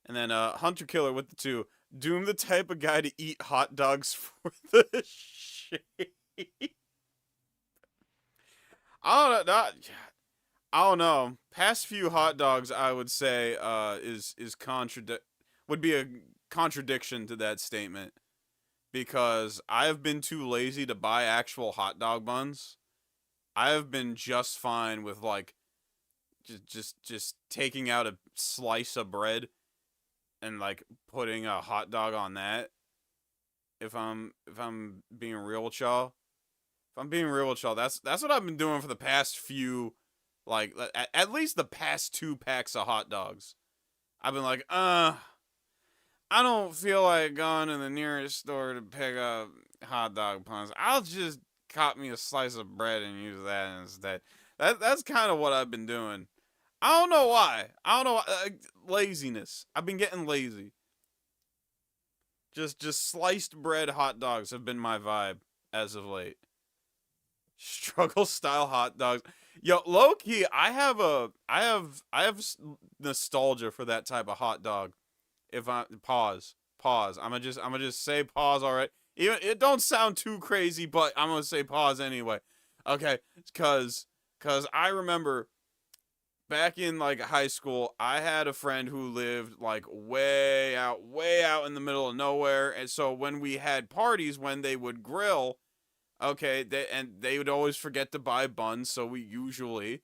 And then Hunter Killer with the 2. Doom the type of guy to eat hot dogs for the shape. I don't know. Past few hot dogs, I would say, would be a contradiction to that statement, because I have been too lazy to buy actual hot dog buns. I have been just fine with like just taking out a slice of bread and like putting a hot dog on that. If I'm being real with y'all. If I'm being real with y'all, that's what I've been doing for the past few, like, at least the past 2 packs of hot dogs. I've been like, I don't feel like going to the nearest store to pick up hot dog buns. I'll just cop me a slice of bread and use that instead. That's kind of what I've been doing. I don't know why. Laziness. I've been getting lazy. Just sliced bread hot dogs have been my vibe as of late. Struggle style hot dogs. Yo, low key, I have nostalgia for that type of hot dog. If I pause. I'm gonna just say pause. All right. Even it don't sound too crazy, but I'm gonna say pause anyway. Okay, cause I remember back in like high school, I had a friend who lived like way out in the middle of nowhere, and so when we had parties, when they would grill, okay, they would always forget to buy buns, so we usually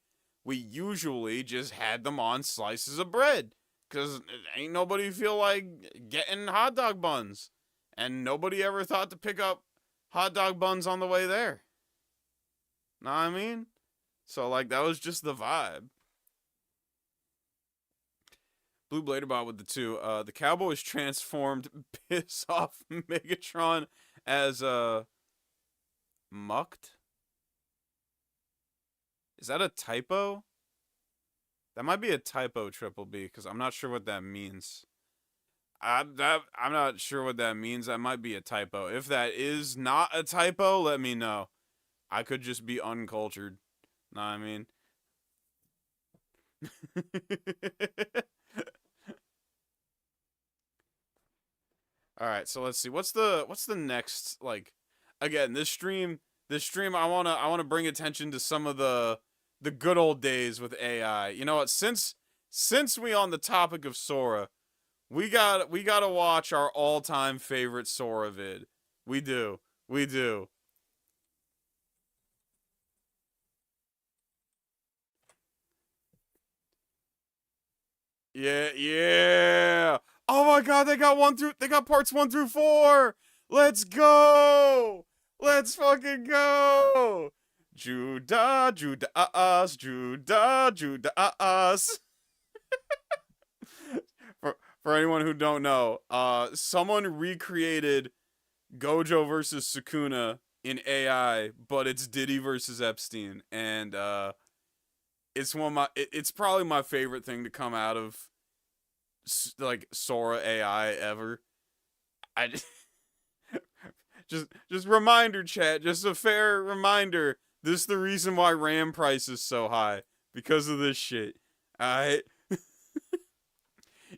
just had them on slices of bread, cause ain't nobody feel like getting hot dog buns, and nobody ever thought to pick up hot dog buns on the way there. Know what I mean? So like that was just the vibe. Blue Bladerbot with the 2. The Cowboys transformed piss off Megatron as mucked. Is that a typo? That might be a typo, Triple B, because I'm not sure what that means. I'm not sure what that means. That might be a typo. If that is not a typo, let me know. I could just be uncultured. Know what I mean? All right, so let's see. What's the next, like, again, this stream I want to bring attention to some of the good old days with AI. You know what? Since we on the topic of Sora, we got to watch our all-time favorite Sora vid. We do. Yeah. Oh my god, they got parts 1 through 4. Let's go. Let's fucking go. Judah, us. For anyone who don't know, someone recreated Gojo versus Sukuna in AI, but it's Diddy versus Epstein, and it's probably my favorite thing to come out of like Sora AI ever. I just reminder, chat, just a fair reminder, this is the reason why RAM price is so high, because of this shit. Alright?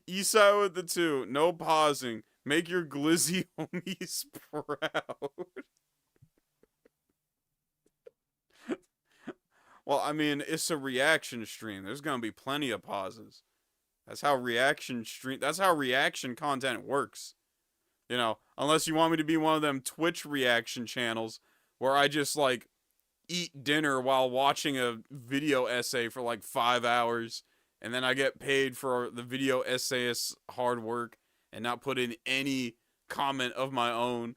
Eastside with the 2, no pausing, make your glizzy homies proud. Well, I mean, it's a reaction stream. There's gonna be plenty of pauses. That's how reaction content works. You know, unless you want me to be one of them Twitch reaction channels where I just, like, eat dinner while watching a video essay for, like, 5 hours, and then I get paid for the video essayist's hard work and not put in any comment of my own.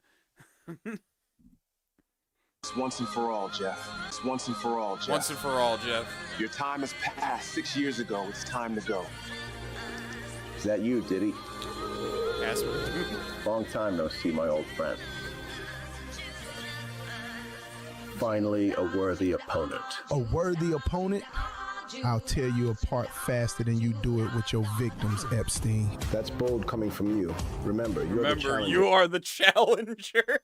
It's once and for all, Jeff. It's once and for all, Jeff. Once and for all, Jeff. Your time has passed 6 years ago. It's time to go. Is that you, Diddy? Casper. Long time no see, my old friend. Finally, a worthy opponent. A worthy opponent? I'll tear you apart faster than you do it with your victims, Epstein. That's bold coming from you. Remember, the challenger. You are the challenger.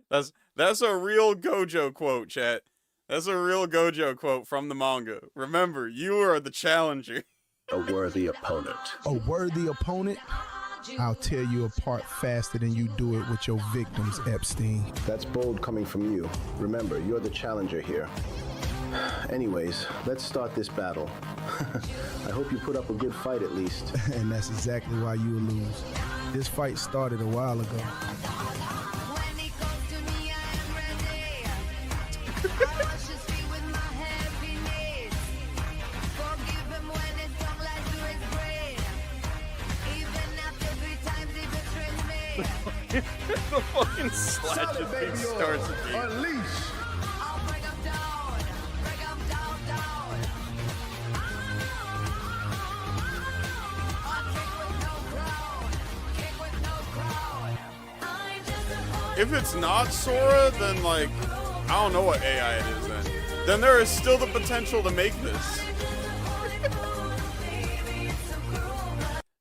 That's a real Gojo quote, chat. That's a real Gojo quote from the manga. Remember, you are the challenger. A worthy opponent. A worthy opponent? I'll tear you apart faster than you do it with your victims, Epstein. That's bold coming from you. Remember, you're the challenger here. Anyways, let's start this battle. I hope you put up a good fight at least. And that's exactly why you will lose. This fight started a while ago. The fucking slasher thing starts again. Unleash. If it's not Sora, then like I don't know what AI it is then. Then there is still the potential to make this.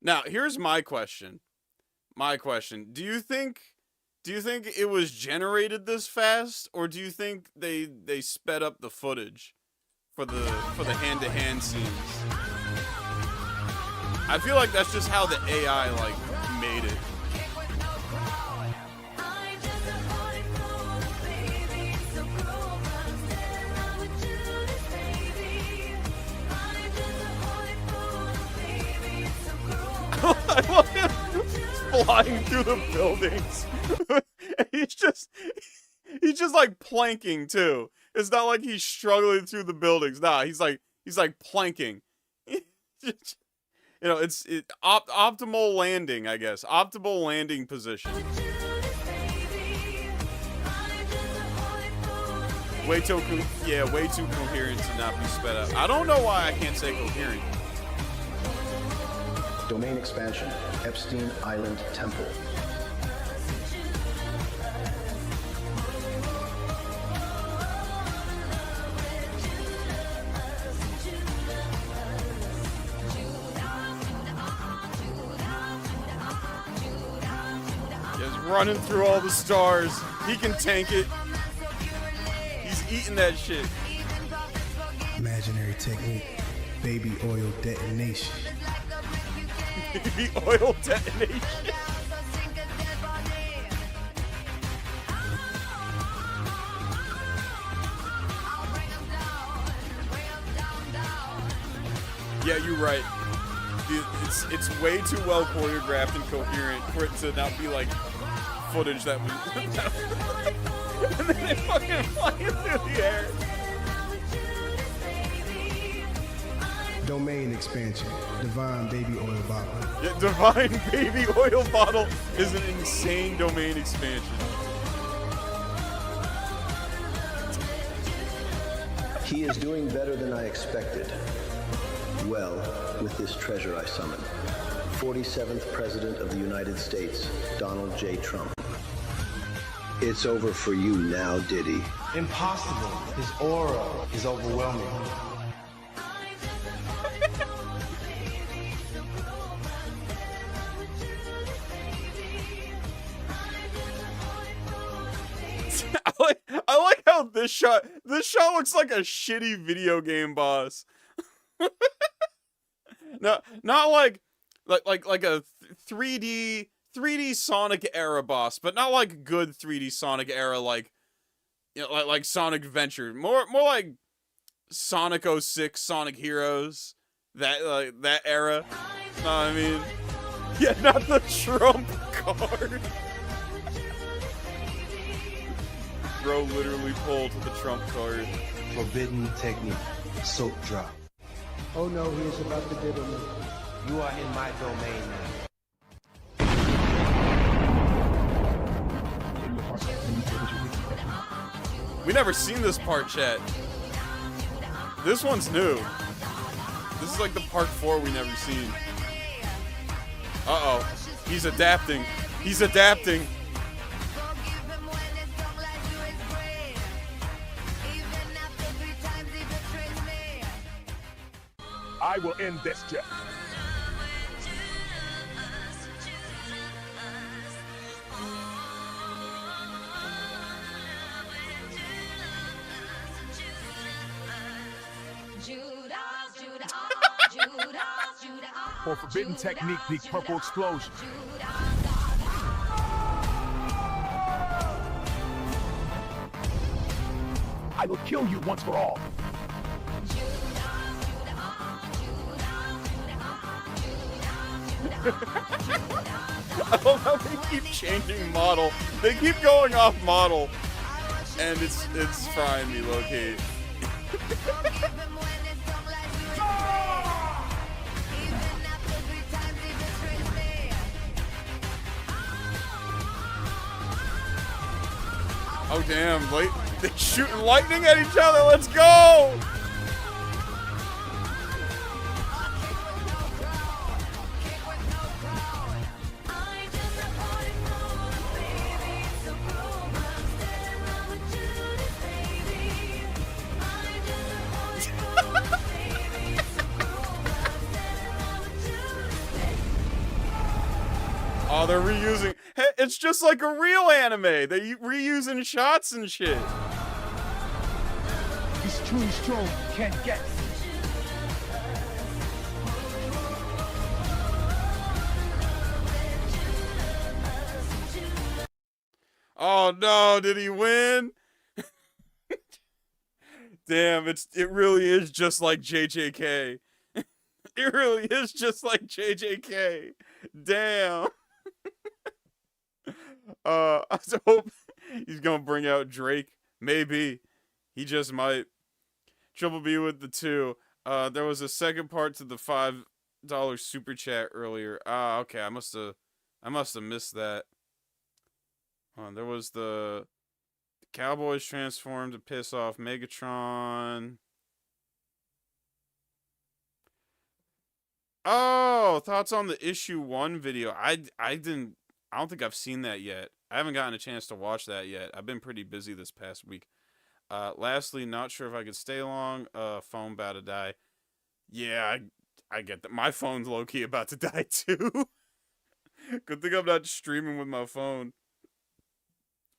Now, here's my question. Do you think it was generated this fast, or do you think they sped up the footage for the hand-to-hand scenes? I feel like that's just how the AI like made it. I love him flying through the buildings. he's just like planking too. It's not like he's struggling through the buildings. Nah, he's like planking. You know, it's optimal landing, I guess. Optimal landing position. Way too coherent to not be sped up. I don't know why I can't say coherent. Domain expansion, Epstein Island Temple. Just running through all the stars. He can tank it. He's eating that shit. Imaginary technique. Baby oil detonation. Baby oil detonation. Yeah, you're right. Dude, it's way too well choreographed and coherent for it to not be like footage that was. And then they fucking flying through the air. Domain expansion. Divine baby oil bottle. Yeah, Divine baby oil bottle is an insane domain expansion. He is doing better than I expected. Well, with this treasure I summon. 47th President of the United States, Donald J. Trump. It's over for you now, Diddy. Impossible. His aura is overwhelming. I like how this shot looks like a shitty video game boss. No, not like a 3D Sonic era boss, but not like good 3D Sonic era, like, you know, like Sonic Adventure. More like Sonic 06, Sonic Heroes, that era. Know what I mean? Yeah, not the Trump card. Bro literally pulled to the Trump card. Forbidden technique. Soap drop. Oh no, he is about to diddle me. You are in my domain now. We never seen this part, chat. This one's new. This is like the part 4 we never seen. Uh-oh. He's adapting. He's adapting. I will end this, Jeff. For forbidden technique, the purple explosion. I will kill you once for all. I love how they keep changing model. They keep going off model, and it's frying me low-key. Oh damn! Wait, they're shooting lightning at each other. Let's go! they're reusing. Hey, it's just like a real anime. They reusing shots and shit. He's truly strong, can't guess. Oh no, did he win? Damn, it really is just like JJK. It really is just like JJK. Damn. I hope he's gonna bring out Drake. Maybe. He just might. Triple B with the 2. There was a second part to the $5 super chat earlier. Ah, okay. I must have missed that. There was the Cowboys transformed to piss off Megatron. Oh, thoughts on the issue 1 video. I don't think I've seen that yet. I haven't gotten a chance to watch that yet. I've been pretty busy this past week. Lastly, not sure if I could stay long. Phone about to die. Yeah, I get that. My phone's low-key about to die too. Good thing I'm not streaming with my phone.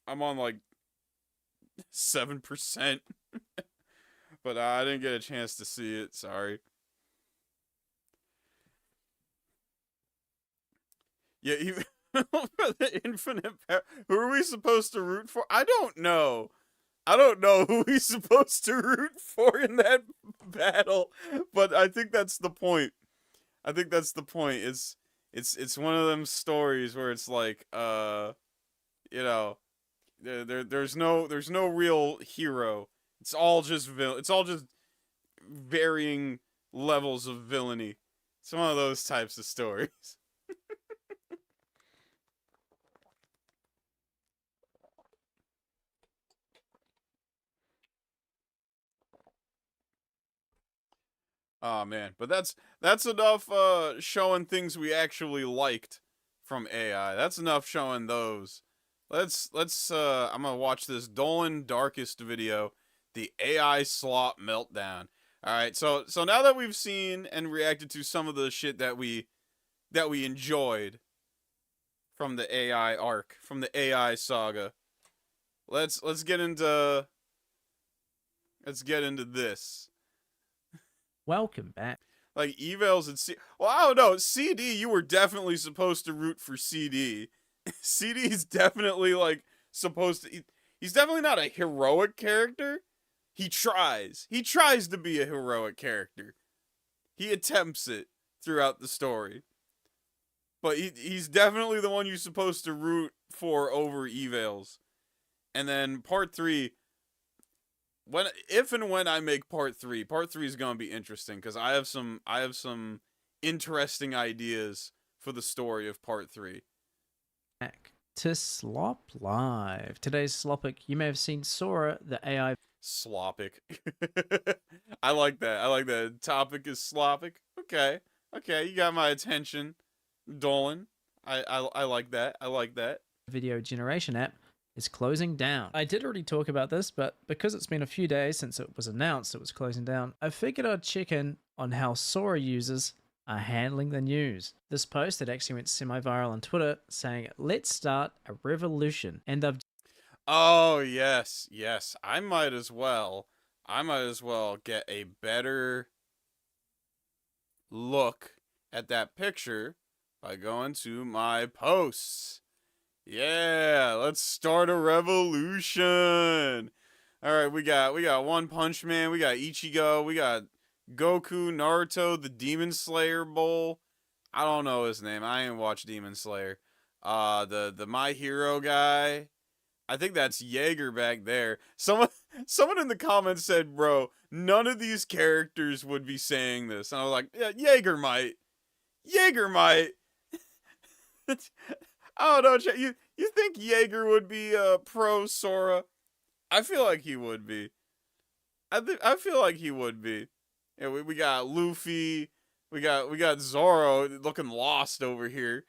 I'm on like 7%. But I didn't get a chance to see it. Sorry. Yeah, the infinite power. Who are we supposed to root for? I don't know. I don't know who he's supposed to root for in that battle, but I think that's the point. I think that's the point. It's one of them stories where it's like, you know, there's no real hero. It's all just varying levels of villainy. It's one of those types of stories. Oh man, but that's enough showing things we actually liked from AI. That's enough showing those. Let's I'm gonna watch this Dolan Darkest video, the AI slop meltdown. Alright, so now that we've seen and reacted to some of the shit that we enjoyed from the AI arc, from the AI saga, let's get into this. Welcome back. Like evals and well, I don't know. CD, you were definitely supposed to root for CD. CD's definitely like supposed to. He's definitely not a heroic character. He tries. He tries to be a heroic character. He attempts it throughout the story. But he's definitely the one you're supposed to root for over evals. And then part 3. If and when I make part 3 is gonna be interesting because I have some interesting ideas for the story of part 3. Back to Slop Live. Today's Slopic, you may have seen Sora, the AI. Slopic. I like that. I like that. Topic is slopic. Okay, you got my attention, Dolan. I like that. I like that. Video generation app is closing down. I did already talk about this, but because it's been a few days since it was announced it was closing down, I figured I'd check in on how Sora users are handling the news. This post that actually went semi-viral on Twitter saying, "Let's start a revolution." And I've... Oh, yes. I might as well get a better look at that picture by going to my posts. Yeah, let's start a revolution. All right, we got One Punch Man, we got Ichigo, we got Goku, Naruto, the Demon Slayer Bowl. I don't know his name. I ain't watched Demon Slayer. The My Hero guy. I think that's Jaeger back there. Someone in the comments said, "Bro, none of these characters would be saying this." And I was like, "Yeah, Jaeger might. I don't know, you think Jaeger would be pro Sora? I feel like he would be. I feel like he would be. Yeah, we got Luffy, we got Zoro looking lost over here.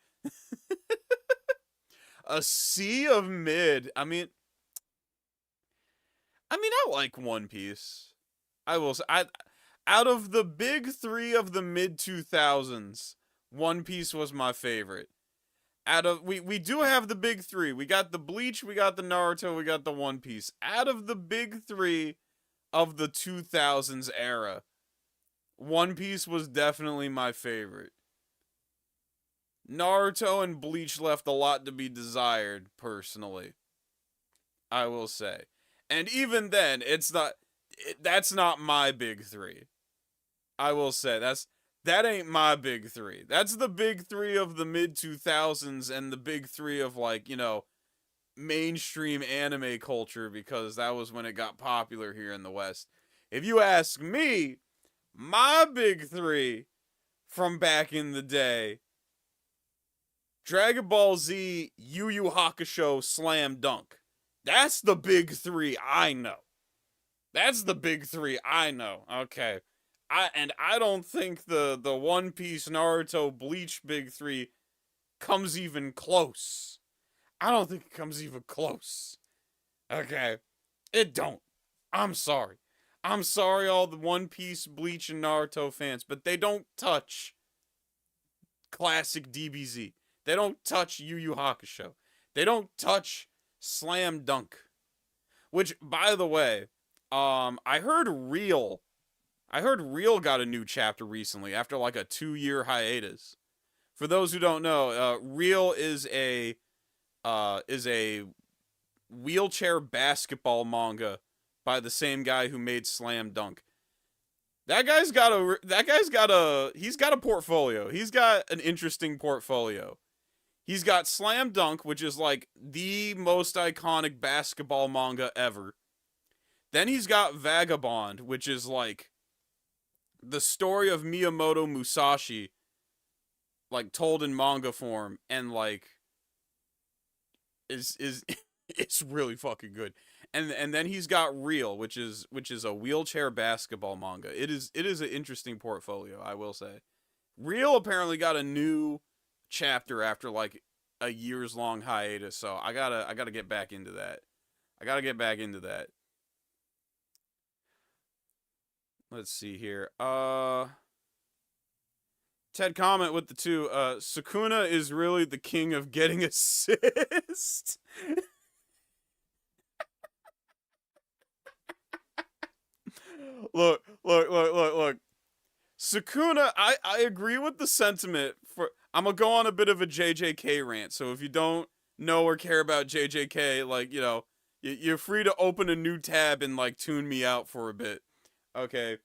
A sea of mid. I mean I like One Piece. I will say, out of the big 3 of the mid 2000s, One Piece was my favorite. Out of we do have the big three. We got the Bleach, we got the Naruto, we got the One Piece. Out of the big three of the 2000s era, One Piece was definitely my favorite. Naruto and Bleach left a lot to be desired, personally. I will say. And even then, that's not my big three. I will say, that ain't my big three. That's the big three of the mid-2000s and the big three of, like, you know, mainstream anime culture, because that was when it got popular here in the West. If you ask me, my big three from back in the day: Dragon Ball Z, Yu Yu Hakusho, Slam Dunk. That's the big three I know. That's the big three I know. Okay. I don't think the One Piece, Naruto, Bleach big three comes even close. I don't think it comes even close. Okay. It don't. I'm sorry. I'm sorry, all the One Piece, Bleach, and Naruto fans, but they don't touch classic DBZ. They don't touch Yu Yu Hakusho. They don't touch Slam Dunk. Which, by the way, I heard Real got a new chapter recently after like a 2-year hiatus. For those who don't know, Real is a wheelchair basketball manga by the same guy who made Slam Dunk. He's got a portfolio. He's got an interesting portfolio. He's got Slam Dunk, which is like the most iconic basketball manga ever. Then he's got Vagabond, which is like the story of Miyamoto Musashi, like told in manga form, and like is it's really fucking good. And then he's got Real, which is a wheelchair basketball manga. It is an interesting portfolio, I will say. Real apparently got a new chapter after like a years long hiatus, so I gotta get back into that. Let's see here. Ted comment with the two. Sukuna is really the king of getting assist. Look. Sukuna, I agree with the sentiment. I'm gonna go on a bit of a JJK rant, so if you don't know or care about JJK, like, you know, you're free to open a new tab and, like, tune me out for a bit. Okay.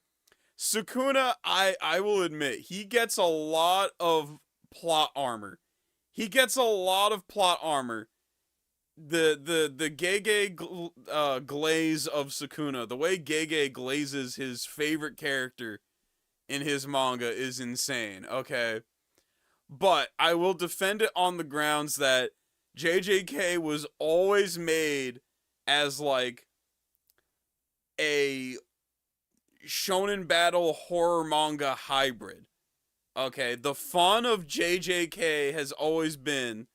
Sukuna, I will admit, he gets a lot of plot armor. The Gege glaze of Sukuna, the way Gege glazes his favorite character in his manga is insane, okay? But I will defend it on the grounds that JJK was always made as, like, a shonen battle horror manga hybrid. Okay, the fun of JJK has always been,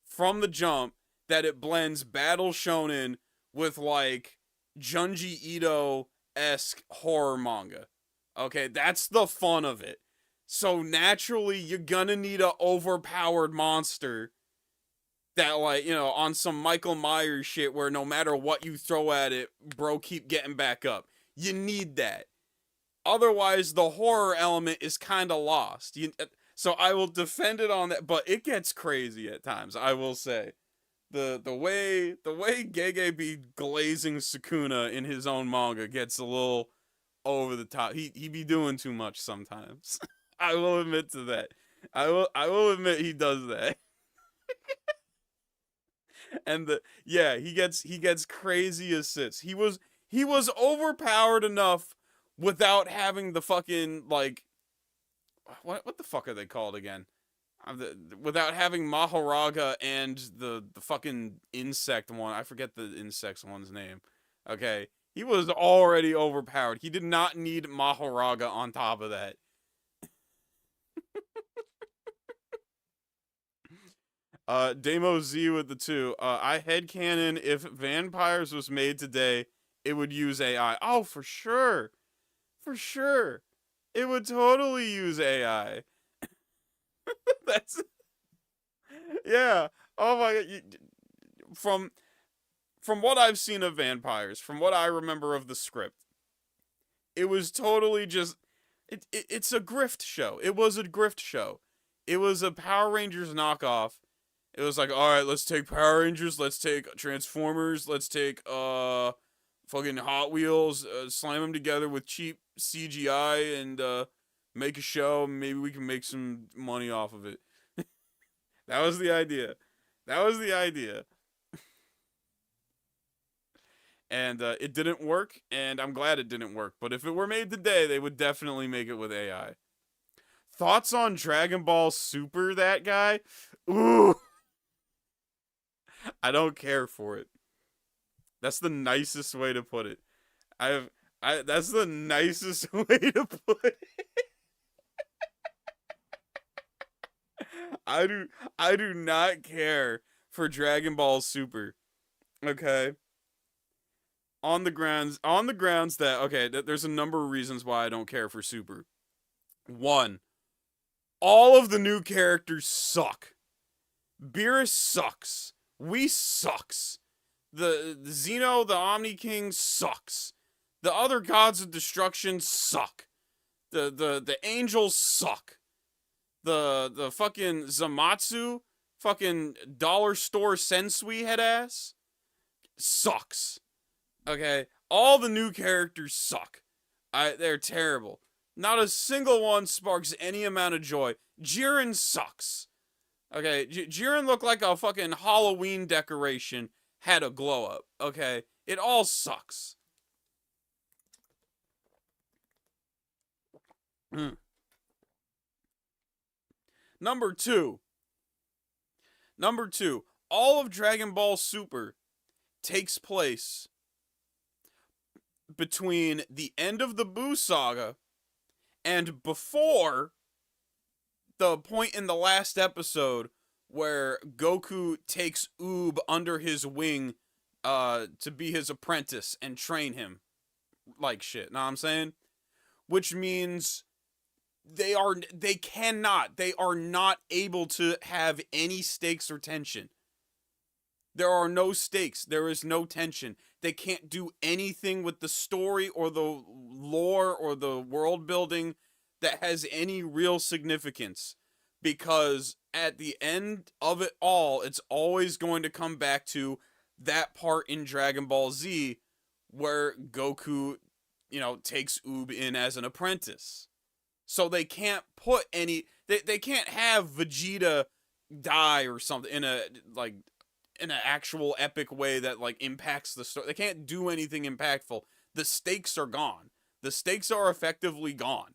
from the jump, that it blends battle shonen with, like, Junji Ito-esque horror manga. Okay, that's the fun of it. So naturally, you're gonna need a overpowered monster that, like, you know, on some Michael Myers shit where no matter what you throw at it, bro, keep getting back up. You need that. Otherwise, the horror element is kind of lost. So I will defend it on that, but it gets crazy at times, I will say. The way Gege be glazing Sukuna in his own manga gets a little over the top. He be doing too much sometimes. I will admit to that. I will admit he does that. And he gets crazy assists. He was overpowered enough without having the fucking, like, what the fuck are they called again? Without having Mahoraga and the fucking insect one. I forget the insect one's name. Okay. He was already overpowered. He did not need Mahoraga on top of that. Damo Z with the 2. I headcanon if Vampires was made today, it would use AI. Oh, for sure. For sure. It would totally use AI. Yeah. Oh my god. From what I've seen of vampires, from what I remember of the script, it was totally just it's a grift show. It was a grift show. It was a Power Rangers knockoff. It was like, all right, let's take Power Rangers, let's take Transformers, let's take fucking Hot Wheels, slam them together with cheap CGI and make a show. Maybe we can make some money off of it. That was the idea. That was the idea. And it didn't work, and I'm glad it didn't work. But if it were made today, they would definitely make it with AI. Thoughts on Dragon Ball Super, that guy? Ooh. I don't care for it. That's the nicest way to put it. That's the nicest way to put it. I do not care for Dragon Ball Super. Okay? On the grounds that, okay, there's a number of reasons why I don't care for Super. One, all of the new characters suck. Beerus sucks. Whis sucks. The Xeno, the Omni King sucks. The other gods of destruction suck. The angels suck. The fucking Zamatsu, fucking dollar store Sensui head ass, sucks. Okay? All the new characters suck. They're terrible. Not a single one sparks any amount of joy. Jiren sucks. Okay? Jiren looked like a fucking Halloween decoration had a glow up. Okay? It all sucks. Number two, all of Dragon Ball Super takes place between the end of the Buu saga and before the point in the last episode where Goku takes Oob under his wing to be his apprentice and train him like shit. Know what I'm saying? Which means they are not able to have any stakes or tension. There are no stakes. There is no tension. They can't do anything with the story or the lore or the world building that has any real significance. Because at the end of it all, it's always going to come back to that part in Dragon Ball Z where Goku, takes Oob in as an apprentice. So they can't put any... They can't have Vegeta die or something in an actual epic way that impacts the story. They can't do anything impactful. The stakes are gone. The stakes are effectively gone.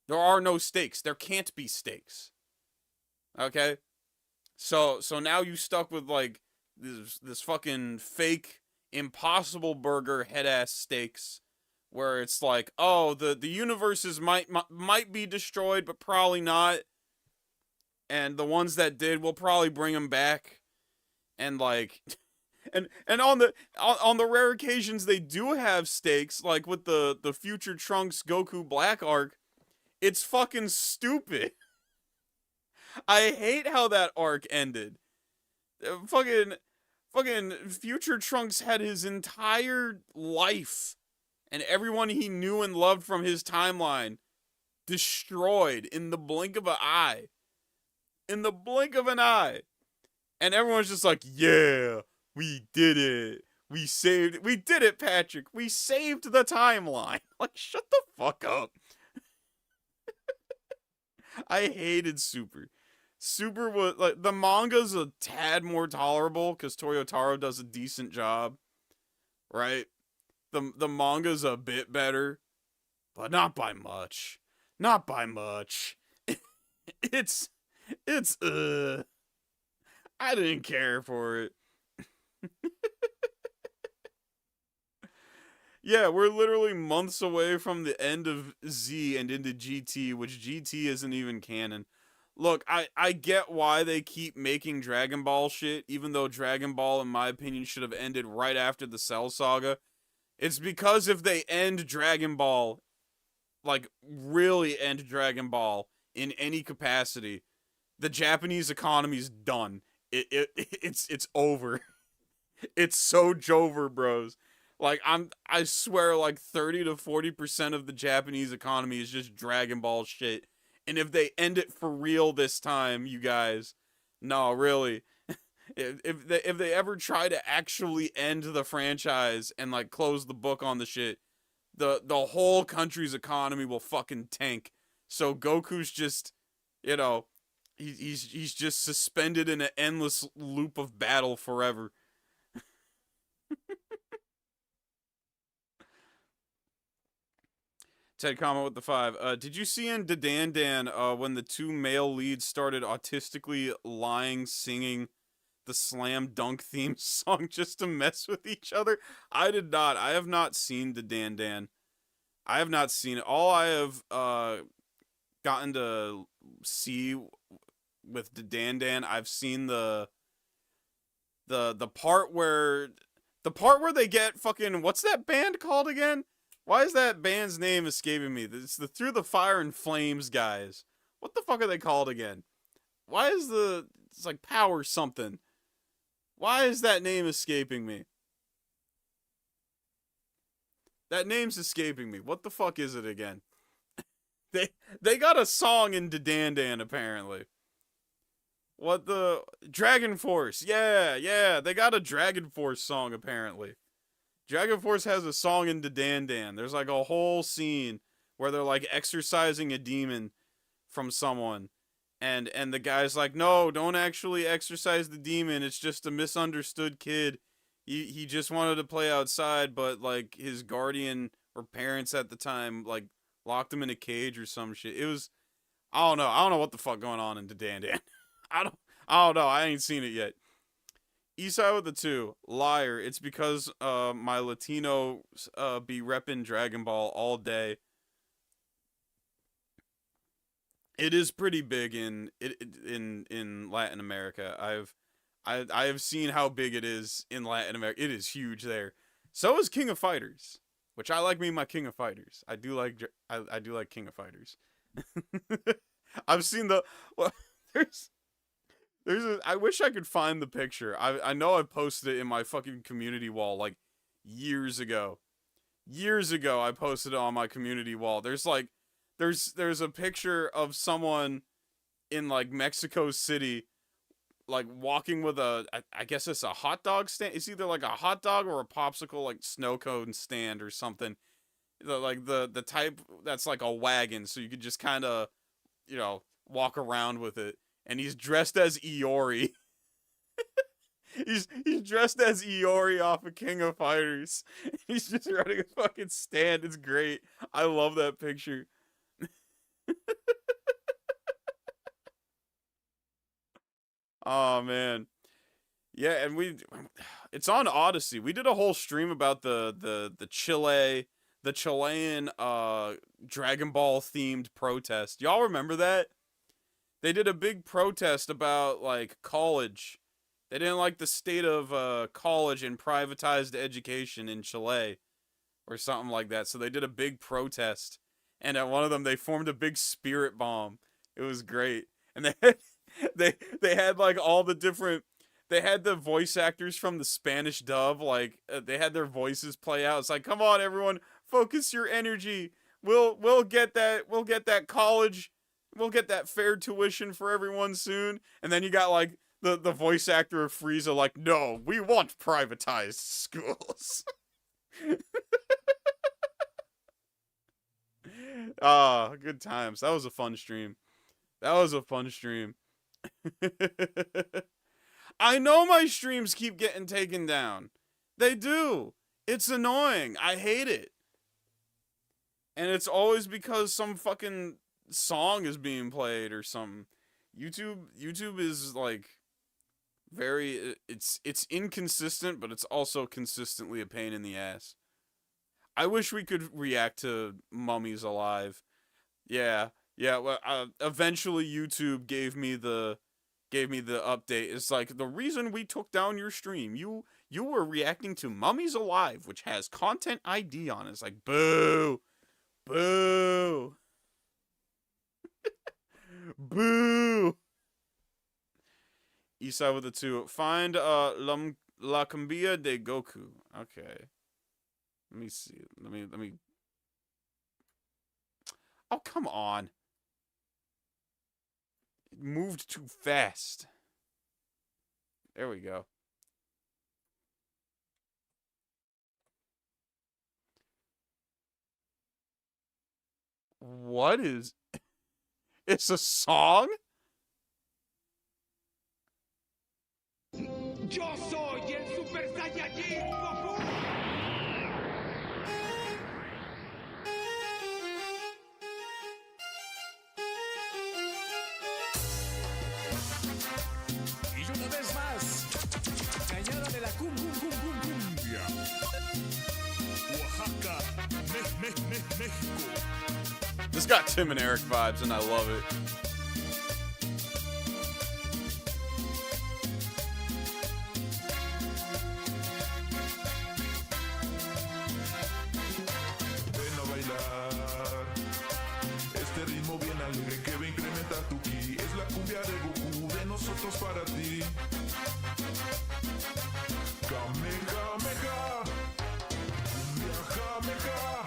There are no stakes. There can't be stakes. Okay? So now you stuck with this fucking fake Impossible Burger head-ass stakes where it's like, oh, the universes might be destroyed, but probably not. And the ones that did, we'll probably bring them back. And and on the rare occasions they do have stakes, like with the Future Trunks Goku Black arc, it's fucking stupid. I hate how that arc ended. Fucking Future Trunks had his entire life and everyone he knew and loved from his timeline destroyed in the blink of an eye. In the blink of an eye. And everyone's just like, yeah, we did it. We did it, Patrick. We saved the timeline. Like, shut the fuck up. I hated Super. Super was, the manga's a tad more tolerable because Toyotaro does a decent job. Right? The manga's a bit better. But not by much. Not by much. It's I didn't care for it. Yeah, we're literally months away from the end of Z and into GT, which GT isn't even canon. Look, I get why they keep making Dragon Ball shit, even though Dragon Ball, in my opinion, should have ended right after the Cell Saga. It's because if they end Dragon Ball, really end Dragon Ball in any capacity, the Japanese economy's done. It's over. It's so Jover, bros. Like, I swear, like 30 to 40% of the Japanese economy is just Dragon Ball shit. And if they end it for real this time, you guys, no, really, if they ever try to actually end the franchise and like close the book on the shit, the whole country's economy will fucking tank. So Goku's just, you know, he's just suspended in an endless loop of battle forever. Ted comment with the 5. Did you see in Dan when the two male leads started autistically lying singing the Slam Dunk theme song just to mess with each other? I did not. I have not seen Dan. I have not seen it. All I have gotten to see with Dan, I've seen the part where they get fucking, what's that band called again? Why is that band's name escaping me? It's the Through the Fire and Flames guys. What the fuck are they called again? Why is it's like Power something. Why is that name escaping me? That name's escaping me. What the fuck is it again? They got a song in Dan apparently. What the Dragon Force? Yeah, they got a Dragon Force song apparently. Dragon Force has a song in Dan. There's like a whole scene where they're like exorcising a demon from someone. And the guy's like, no, don't actually exorcise the demon. It's just a misunderstood kid. He just wanted to play outside, but like his guardian or parents at the time like locked him in a cage or some shit. It was, I don't know what the fuck going on in Dan. I don't know. I ain't seen it yet. Eastside with the 2. Liar. It's because my Latino be repping Dragon Ball all day. It is pretty big in Latin America. I have seen how big it is in Latin America. It is huge there. So is King of Fighters, which I like me my King of Fighters. I do like King of Fighters. I've seen I wish I could find the picture. I know I posted it in my fucking community wall like years ago. Years ago I posted it on my community wall. There's a picture of someone in like Mexico City like walking with I guess it's a hot dog stand. It's either like a hot dog or a popsicle like snow cone stand or something. The type that's like a wagon, so you could just kind of, you know, walk around with it. And he's dressed as Iori. he's dressed as Iori off of King of Fighters. He's just running a fucking stand. It's great. I love that picture. Oh man. Yeah, and it's on Odyssey. We did a whole stream about the Chilean Dragon Ball themed protest. Y'all remember that? They did a big protest about, like, college. They didn't like the state of college and privatized education in Chile. Or something like that. So they did a big protest. And at one of them, they formed a big spirit bomb. It was great. And they had, like, all the different... They had the voice actors from the Spanish dub. Like, they had their voices play out. It's like, come on, everyone. Focus your energy. We'll get that college... We'll get that fair tuition for everyone soon. And then you got, like, the voice actor of Frieza, like, no, we want privatized schools. Ah, good times. That was a fun stream. I know my streams keep getting taken down. They do. It's annoying. I hate it. And it's always because some fucking... song is being played or something. YouTube is like very it's inconsistent, but it's also consistently a pain in the ass. I wish we could react to Mummies Alive. Yeah. Well, eventually YouTube gave me the update. It's like, the reason we took down your stream, you were reacting to Mummies Alive, which has content ID on it. It's like, boo. Boo. Isai with the 2. Find La Cumbia de Goku. Okay. Let me see. Let me. Oh, come on. It moved too fast. There we go. What is... It's a song? Yo soy el Super Saiyajin Goku. Y una vez más, añádale la cumbia. Oaxaca, México. This got Tim and Eric vibes, and I love it. Ven a bailar este ritmo bien alegre que va a incrementar tu ki. Es la cumbia de Goku, de nosotros para ti. Kamehameha, cumbia jameja.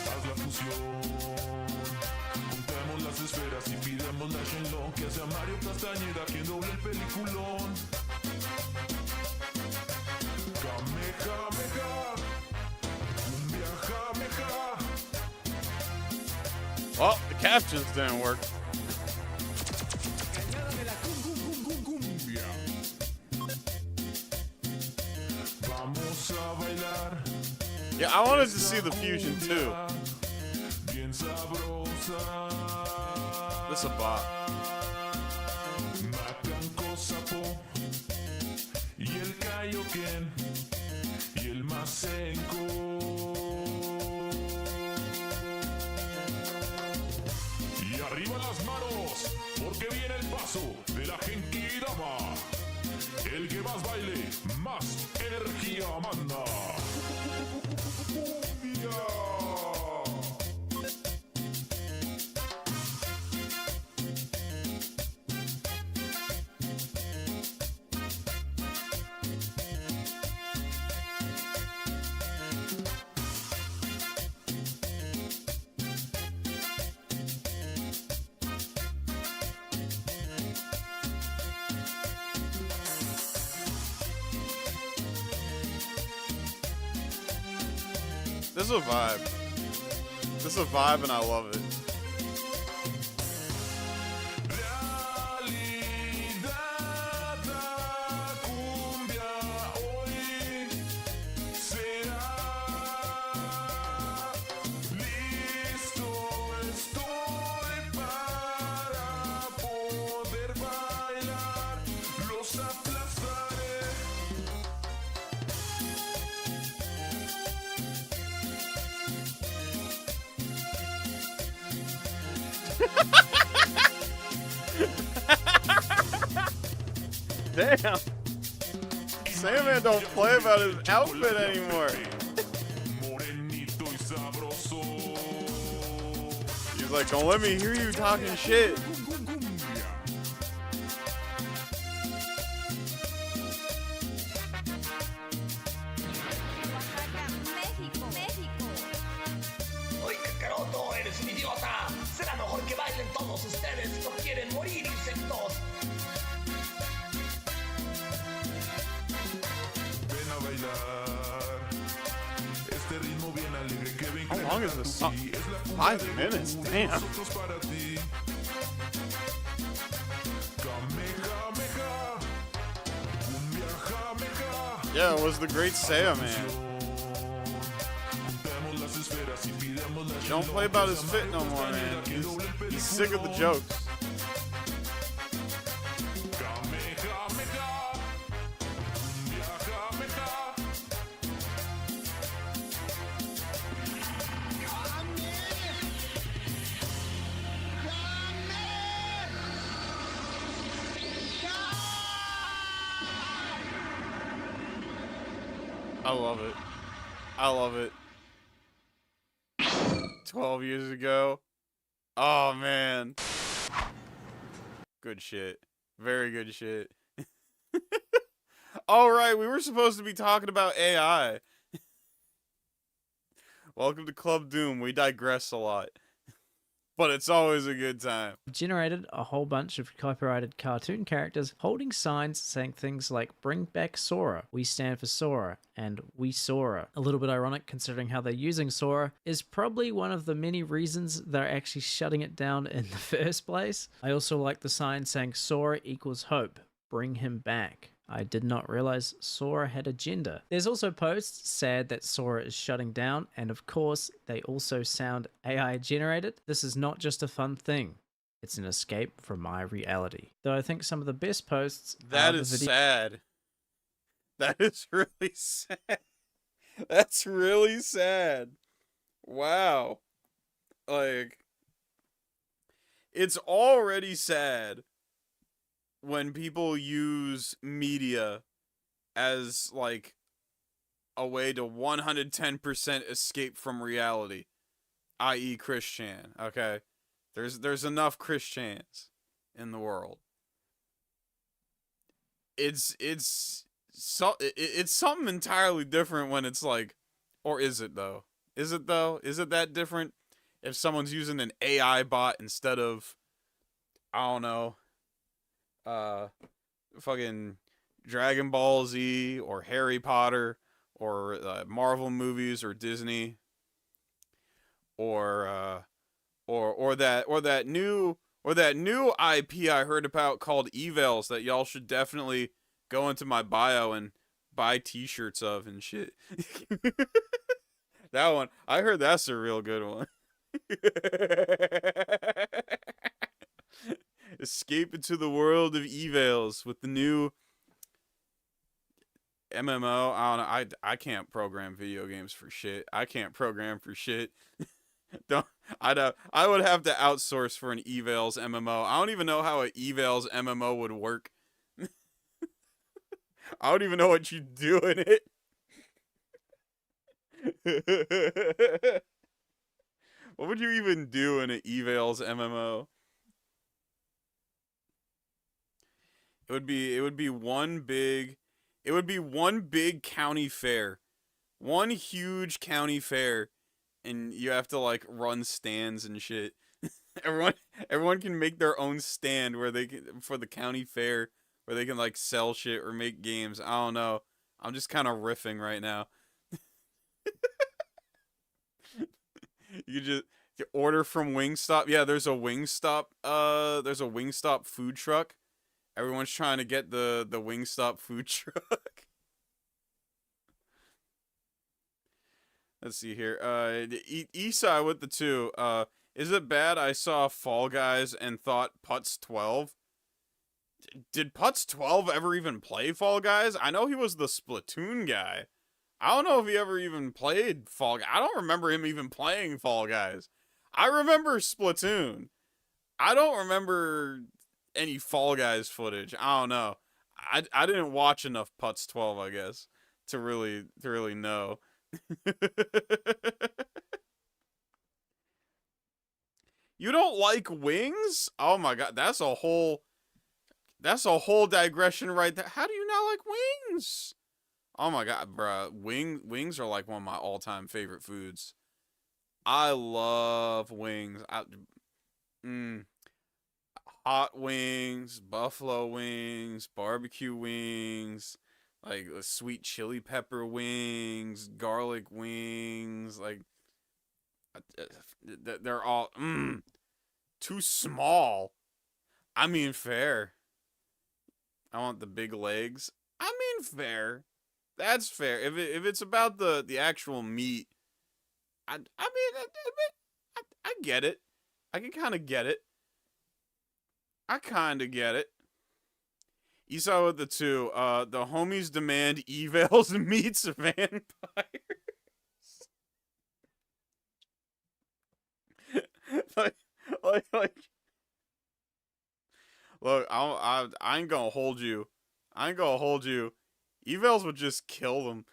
Haz la fusión. Juntamos las esferas y pidamos la Shenlong que hace a Mario Castañeda quien doble el peliculón. Kamehameha, cumbia jameja. Well, the captions didn't work. Añádale la cumbia. Vamos a bailar. Yeah, I wanted to see the fusion too. Bien sabrosa. This is a bop. Macanco Sapo y el Kaioken y el Masenko. Y arriba las manos, porque viene el paso de la Genkidama. El que más baile, más energía manda. Cumbia. This is a vibe. This is a vibe, and I love it. Damn. Sandman don't play about his outfit anymore. He's like, don't let me hear you talking shit. Oye, Kakaroto, eres un idiota. Será mejor que bailen todos ustedes. No quieren morir, insectos. Ven a bailar este ritmo bien alegre que ven. How long is this song? 5 minutes, damn. Para ti. Kamehameha, cumbia jameja. Yeah, it was the great Saiyaman. Don't play about his fit no more, man. He's sick of the jokes. I love it. I love it. 12 years ago. Oh, man. Good shit. Very good shit. All right, we were supposed to be talking about AI. Welcome to Club Doom. We digress a lot. But it's always a good time. Generated a whole bunch of copyrighted cartoon characters holding signs saying things like "Bring back Sora," "We stand for Sora," and "We Sora." A little bit ironic considering how they're using Sora is probably one of the many reasons they're actually shutting it down in the first place. I also like the sign saying "Sora equals hope. Bring him back." I did not realize Sora had a gender. There's also posts sad that Sora is shutting down, and of course, they also sound AI generated. This is not just a fun thing. It's an escape from my reality. Though I think some of the best posts That are is the sad. That is really sad. That's really sad. Wow. Like, it's already sad when people use media as, like, a way to 110% escape from reality, i.e. Christian, okay? There's enough Christians in the world. It's something entirely different when it's like, or is it though? Is it though? Is it that different if someone's using an AI bot instead of, I don't know, fucking Dragon Ball Z or Harry Potter or Marvel movies or Disney or that new IP I heard about called Evals that y'all should definitely go into my bio and buy t-shirts of and shit. That one, I heard that's a real good one. Escape into the world of Evals with the new MMO. I don't know. I can't program video games for shit. I can't program for shit. I would have to outsource for an Evals MMO. I don't even know how an Evals MMO would work. I don't even know what you do in it. What would you even do in an Evals MMO? It would be one big county fair. One huge county fair, and you have to like run stands and shit. Everyone can make their own stand where they can, for the county fair, where they can like sell shit or make games. I don't know. I'm just kind of riffing right now. You order from Wingstop. Yeah, there's a Wingstop food truck. Everyone's trying to get the Wingstop food truck. Let's see here. Eastside with the 2. Is it bad I saw Fall Guys and thought Putz 12? Did Putz 12 ever even play Fall Guys? I know he was the Splatoon guy. I don't know if he ever even played Fall Guys. I don't remember him even playing Fall Guys. I remember Splatoon. I don't remember any Fall Guys footage. I don't know. I didn't watch enough Putz 12, I guess, to really know. You don't like wings? Oh my god, that's a whole digression right there. How do you not like wings? Oh my god, bruh. Wings are like one of my all-time favorite foods. I love wings. Hot wings, buffalo wings, barbecue wings, like sweet chili pepper wings, garlic wings, like they're all too small. I mean, fair. I want the big legs. I mean, fair. That's fair. If it's about the actual meat, I get it. I can kind of get it. I kind of get it. Esau with the 2. The homies demand evals meets vampires. like. Look, I ain't gonna hold you. I ain't gonna hold you. Evals would just kill them.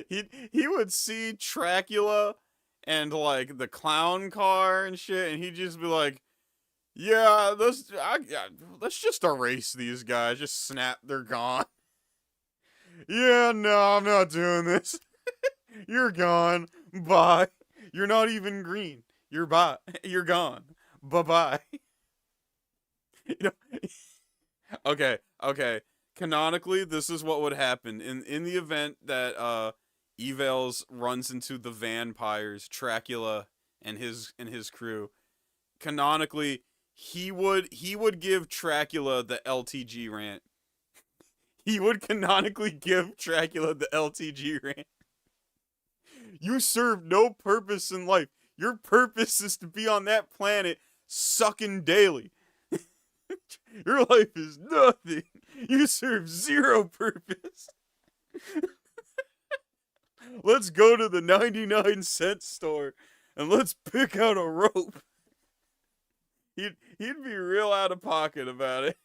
he would see Dracula and like the clown car and shit, and he'd just be like, Yeah, let's just erase these guys. Just snap, they're gone. Yeah, no, I'm not doing this. You're gone. Bye. You're not even green. You're bye. You're gone. Bye-bye. You know, okay. Canonically, this is what would happen in the event that Evels runs into the vampires, Dracula and his crew. Canonically, he would give Dracula the LTG rant. He would canonically give Dracula the LTG rant. You serve no purpose in life. Your purpose is to be on that planet sucking daily. Your life is nothing. You serve zero purpose. Let's go to the 99-cent store and let's pick out a rope. He'd be real out of pocket about it.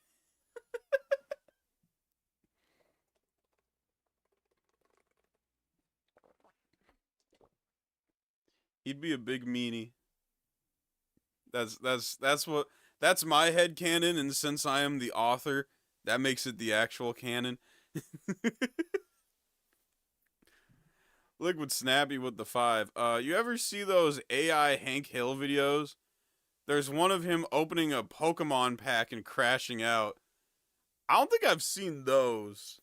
He'd be a big meanie. That's my headcanon, and since I am the author, that makes it the actual canon. Liquid Snappy with the 5. You ever see those AI Hank Hill videos? There's one of him opening a Pokemon pack and crashing out. I don't think I've seen those.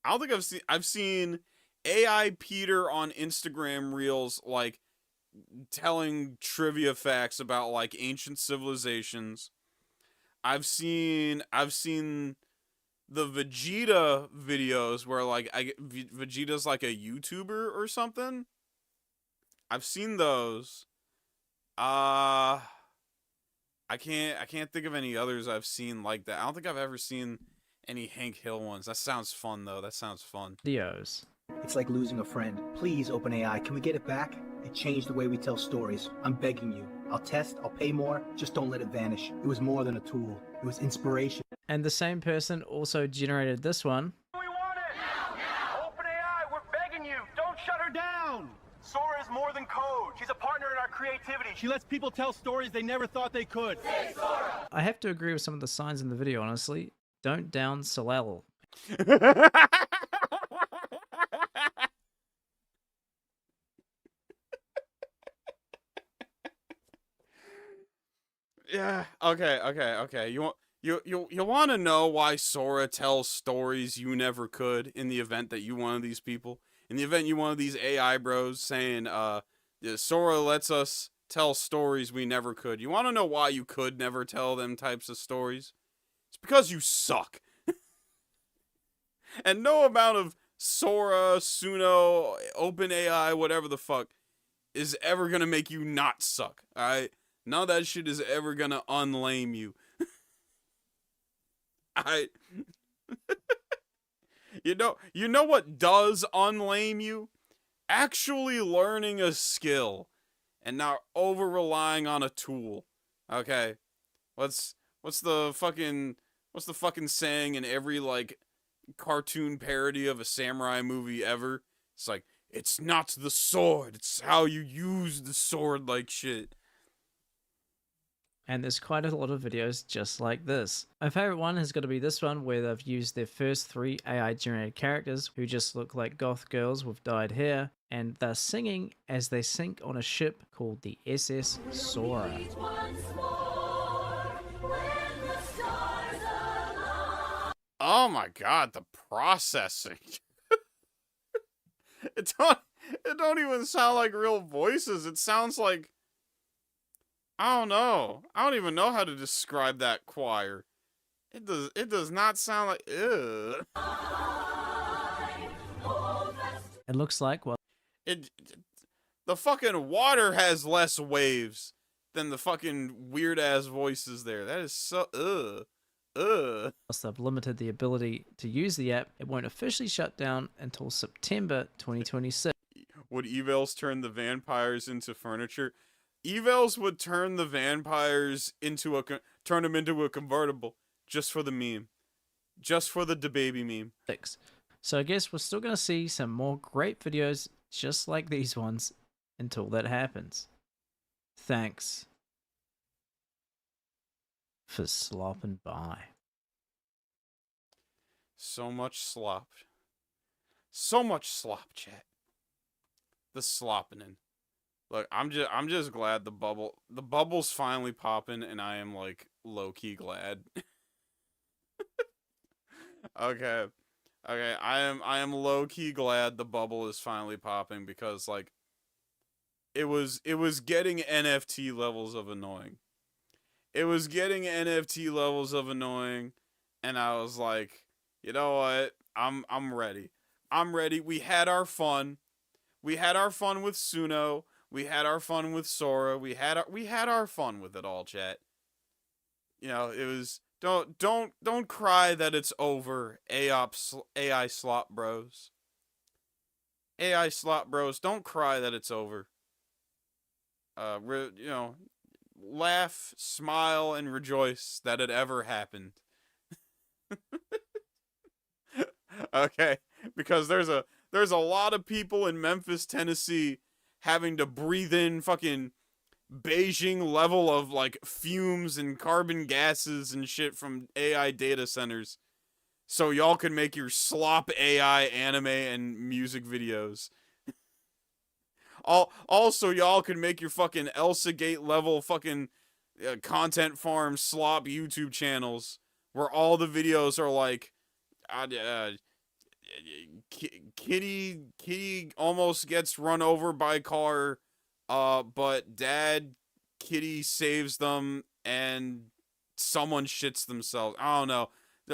I've seen AI Peter on Instagram Reels, like, telling trivia facts about, like, ancient civilizations. I've seen the Vegeta videos where, like, Vegeta's like a YouTuber or something. I've seen those. I can't think of any others I've seen like that. I don't think I've ever seen any Hank Hill ones. That sounds fun though. That sounds fun. Videos. It's like losing a friend. Please, OpenAI, can we get it back? It changed the way we tell stories. I'm begging you. I'll test, I'll pay more, just don't let it vanish. It was more than a tool. It was inspiration. And the same person also generated this one. We want it! Now! OpenAI, we're begging you! Don't shut her down! Sora is more than code. She's a partner in our creativity. She lets people tell stories they never thought they could. Say Sora! I have to agree with some of the signs in the video, honestly. Don't down Solal. Yeah. Okay. You want to know why Sora tells stories you never could in the event that you one of these people? In the event you one of these AI bros saying, Sora lets us tell stories we never could. You want to know why you could never tell them types of stories? It's because you suck. And no amount of Sora, Suno, OpenAI, whatever the fuck, is ever gonna make you not suck, alright? None of that shit is ever gonna unlame you. Alright? You know what does unlame you? Actually learning a skill and not over relying on a tool. Okay? What's the fucking saying in every, like, cartoon parody of a samurai movie ever? It's like, it's not the sword, it's how you use the sword, like shit. And there's quite a lot of videos just like this. My favorite one has got to be this one where they've used their first 3 AI generated characters who just look like goth girls with dyed hair, and they're singing as they sink on a ship called the SS Sora. Oh my god, the processing. It don't even sound like real voices. It sounds like, I don't know. I don't even know how to describe that choir. It does not sound like, ugh. It looks like, well, the fucking water has less waves than the fucking weird ass voices there. That is so, ugh. Whilst they've limited the ability to use the app, it won't officially shut down until September 2026. Would Evels turn the vampires into furniture? Evels would turn the vampires into turn them into a convertible just for the meme. Just for the DaBaby meme. So I guess we're still going to see some more great videos just like these ones until that happens. Thanks. for slopping by. So much slop. So much slop, chat. The sloppening. Look, I'm just glad the bubble's finally popping, and I am like low key glad. Okay. I am low key glad the bubble is finally popping because like it was getting NFT levels of annoying. It was getting NFT levels of annoying, and I was like, you know what? I'm ready. I'm ready. We had our fun. We had our fun with Suno. We had our fun with Sora. We had our fun with it all, chat. You know, it was don't cry that it's over, AI slop bros. AI slop bros, don't cry that it's over. You know, laugh, smile, and rejoice that it ever happened. Okay, because there's a lot of people in Memphis, Tennessee having to breathe in fucking Beijing level of like fumes and carbon gases and shit from AI data centers so y'all can make your slop AI anime and music videos. Also, y'all can make your fucking Elsa Gate level fucking content farm slop YouTube channels where all the videos are like kitty almost gets run over by car, but dad kitty saves them and someone shits themselves. I don't know.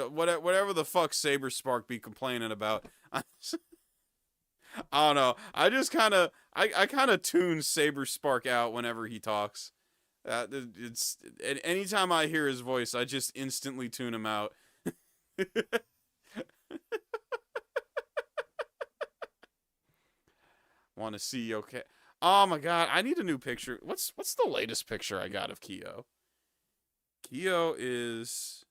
Whatever the fuck Saber Spark be complaining about. I don't know. I just kind of I kind of tune Saber Spark out whenever he talks. It's anytime I hear his voice, I just instantly tune him out. Want to see okay? Oh my god, I need a new picture. What's the latest picture I got of Kyo? Kyo is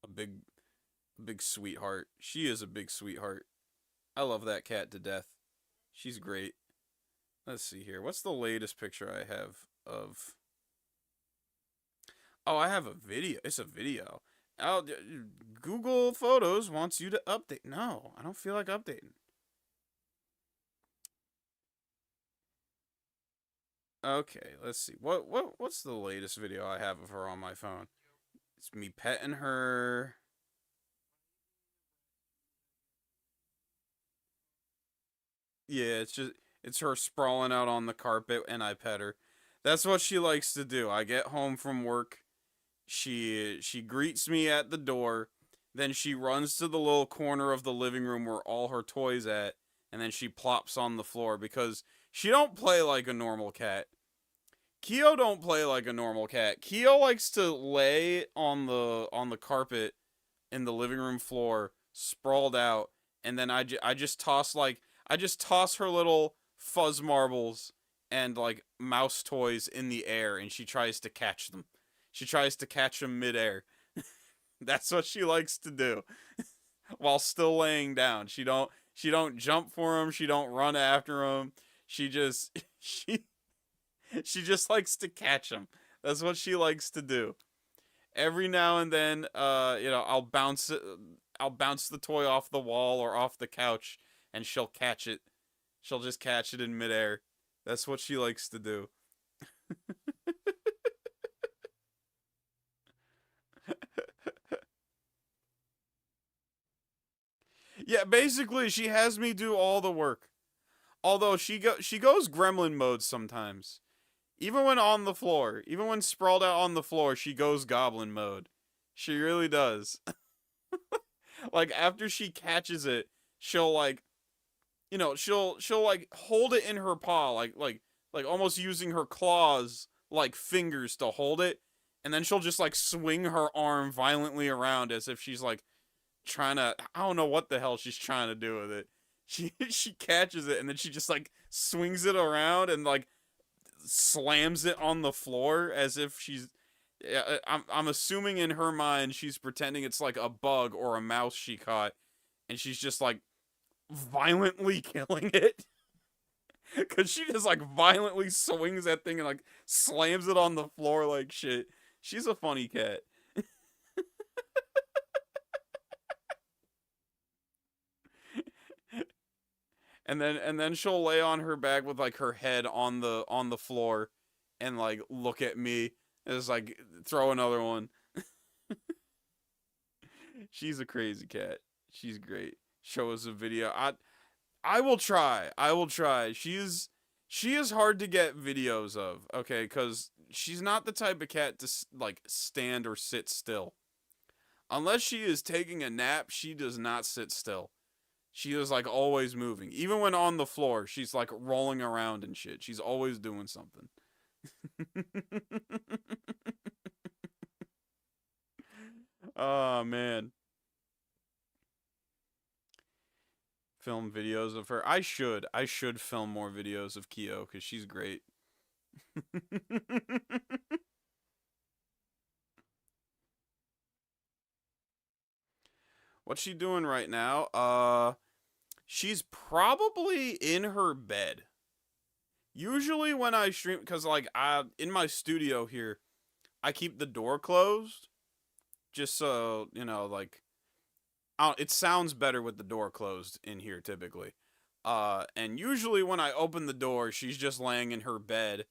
a big sweetheart. She is a big sweetheart. I love that cat to death. She's great. Let's see here. What's the latest picture I have of... Oh, I have a video. It's a video. Google Photos wants you to update. No, I don't feel like updating. Okay, let's see. What's the latest video I have of her on my phone? It's me petting her. Yeah, it's her sprawling out on the carpet and I pet her. That's what she likes to do. I get home from work. She greets me at the door. Then she runs to the little corner of the living room where all her toys at, and then she plops on the floor because she don't play like a normal cat. Kyo don't play like a normal cat. Kyo likes to lay on the carpet in the living room floor, sprawled out, and then I just toss her little fuzz marbles and like mouse toys in the air, and she tries to catch them. She tries to catch them midair. That's what she likes to do, while still laying down. She don't jump for them. She don't run after them. She just likes to catch them. That's what she likes to do. Every now and then, I'll bounce the toy off the wall or off the couch, and she'll catch it. She'll just catch it in midair. That's what she likes to do. Yeah, basically, she has me do all the work. Although she goes gremlin mode sometimes. Even when on the floor. Even when sprawled out on the floor, she goes goblin mode. She really does. Like, after she catches it, she'll, like... she'll like, hold it in her paw. Like almost using her claws, like, fingers to hold it. And then she'll just, like, swing her arm violently around as if she's, like, trying to... I don't know what the hell she's trying to do with it. She catches it, and then she just, like, swings it around and, like, slams it on the floor as if she's... I'm assuming in her mind she's pretending it's, like, a bug or a mouse she caught, and she's just, like, violently killing it. Because she just, like, violently swings that thing and, like, slams it on the floor like shit. She's a funny cat. And then she'll lay on her back with like her head on the floor and like look at me and just like throw another one. She's a crazy cat. She's great. Show us a video. I will try. I will try. She is hard to get videos of, okay? Cuz she's not the type of cat to like stand or sit still. Unless she is taking a nap, she does not sit still. She is like always moving. Even when on the floor, she's like rolling around and shit. She's always doing something. Oh, man. Film videos of her. I should film more videos of Kyo because she's great. What's she doing right now? She's probably in her bed. Usually when I stream, because like in my studio here, I keep the door closed, just so, you know, like, it sounds better with the door closed in here typically. And usually when I open the door, she's just laying in her bed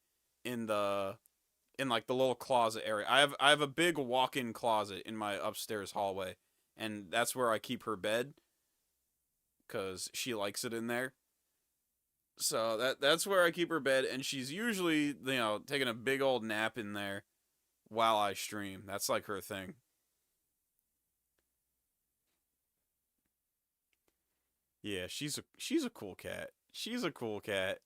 in like the little closet area. I have a big walk-in closet in my upstairs hallway, and that's where I keep her bed, because she likes it in there. So that's where I keep her bed, and she's usually, you know, taking a big old nap in there while I stream. That's like her thing. Yeah, she's a cool cat. She's a cool cat.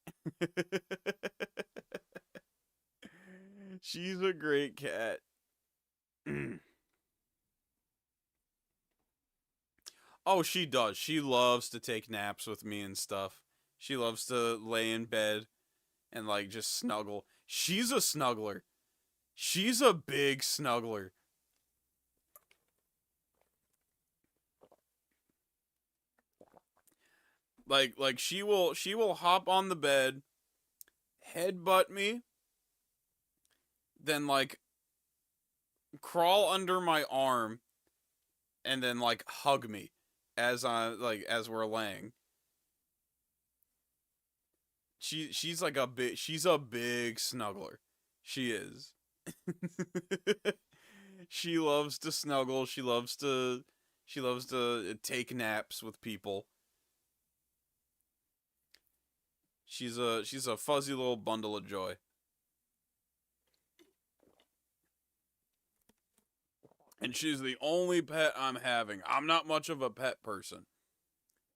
She's a great cat. Oh, she does. She loves to take naps with me and stuff. She loves to lay in bed and, like, just snuggle. She's a snuggler. She's a big snuggler. Like she will hop on the bed, headbutt me, then, like, crawl under my arm, and then, like, hug me as we're laying. She's like a big snuggler. She is. She loves to snuggle. She loves to take naps with people. She's a fuzzy little bundle of joy. And she's the only pet I'm having. I'm not much of a pet person.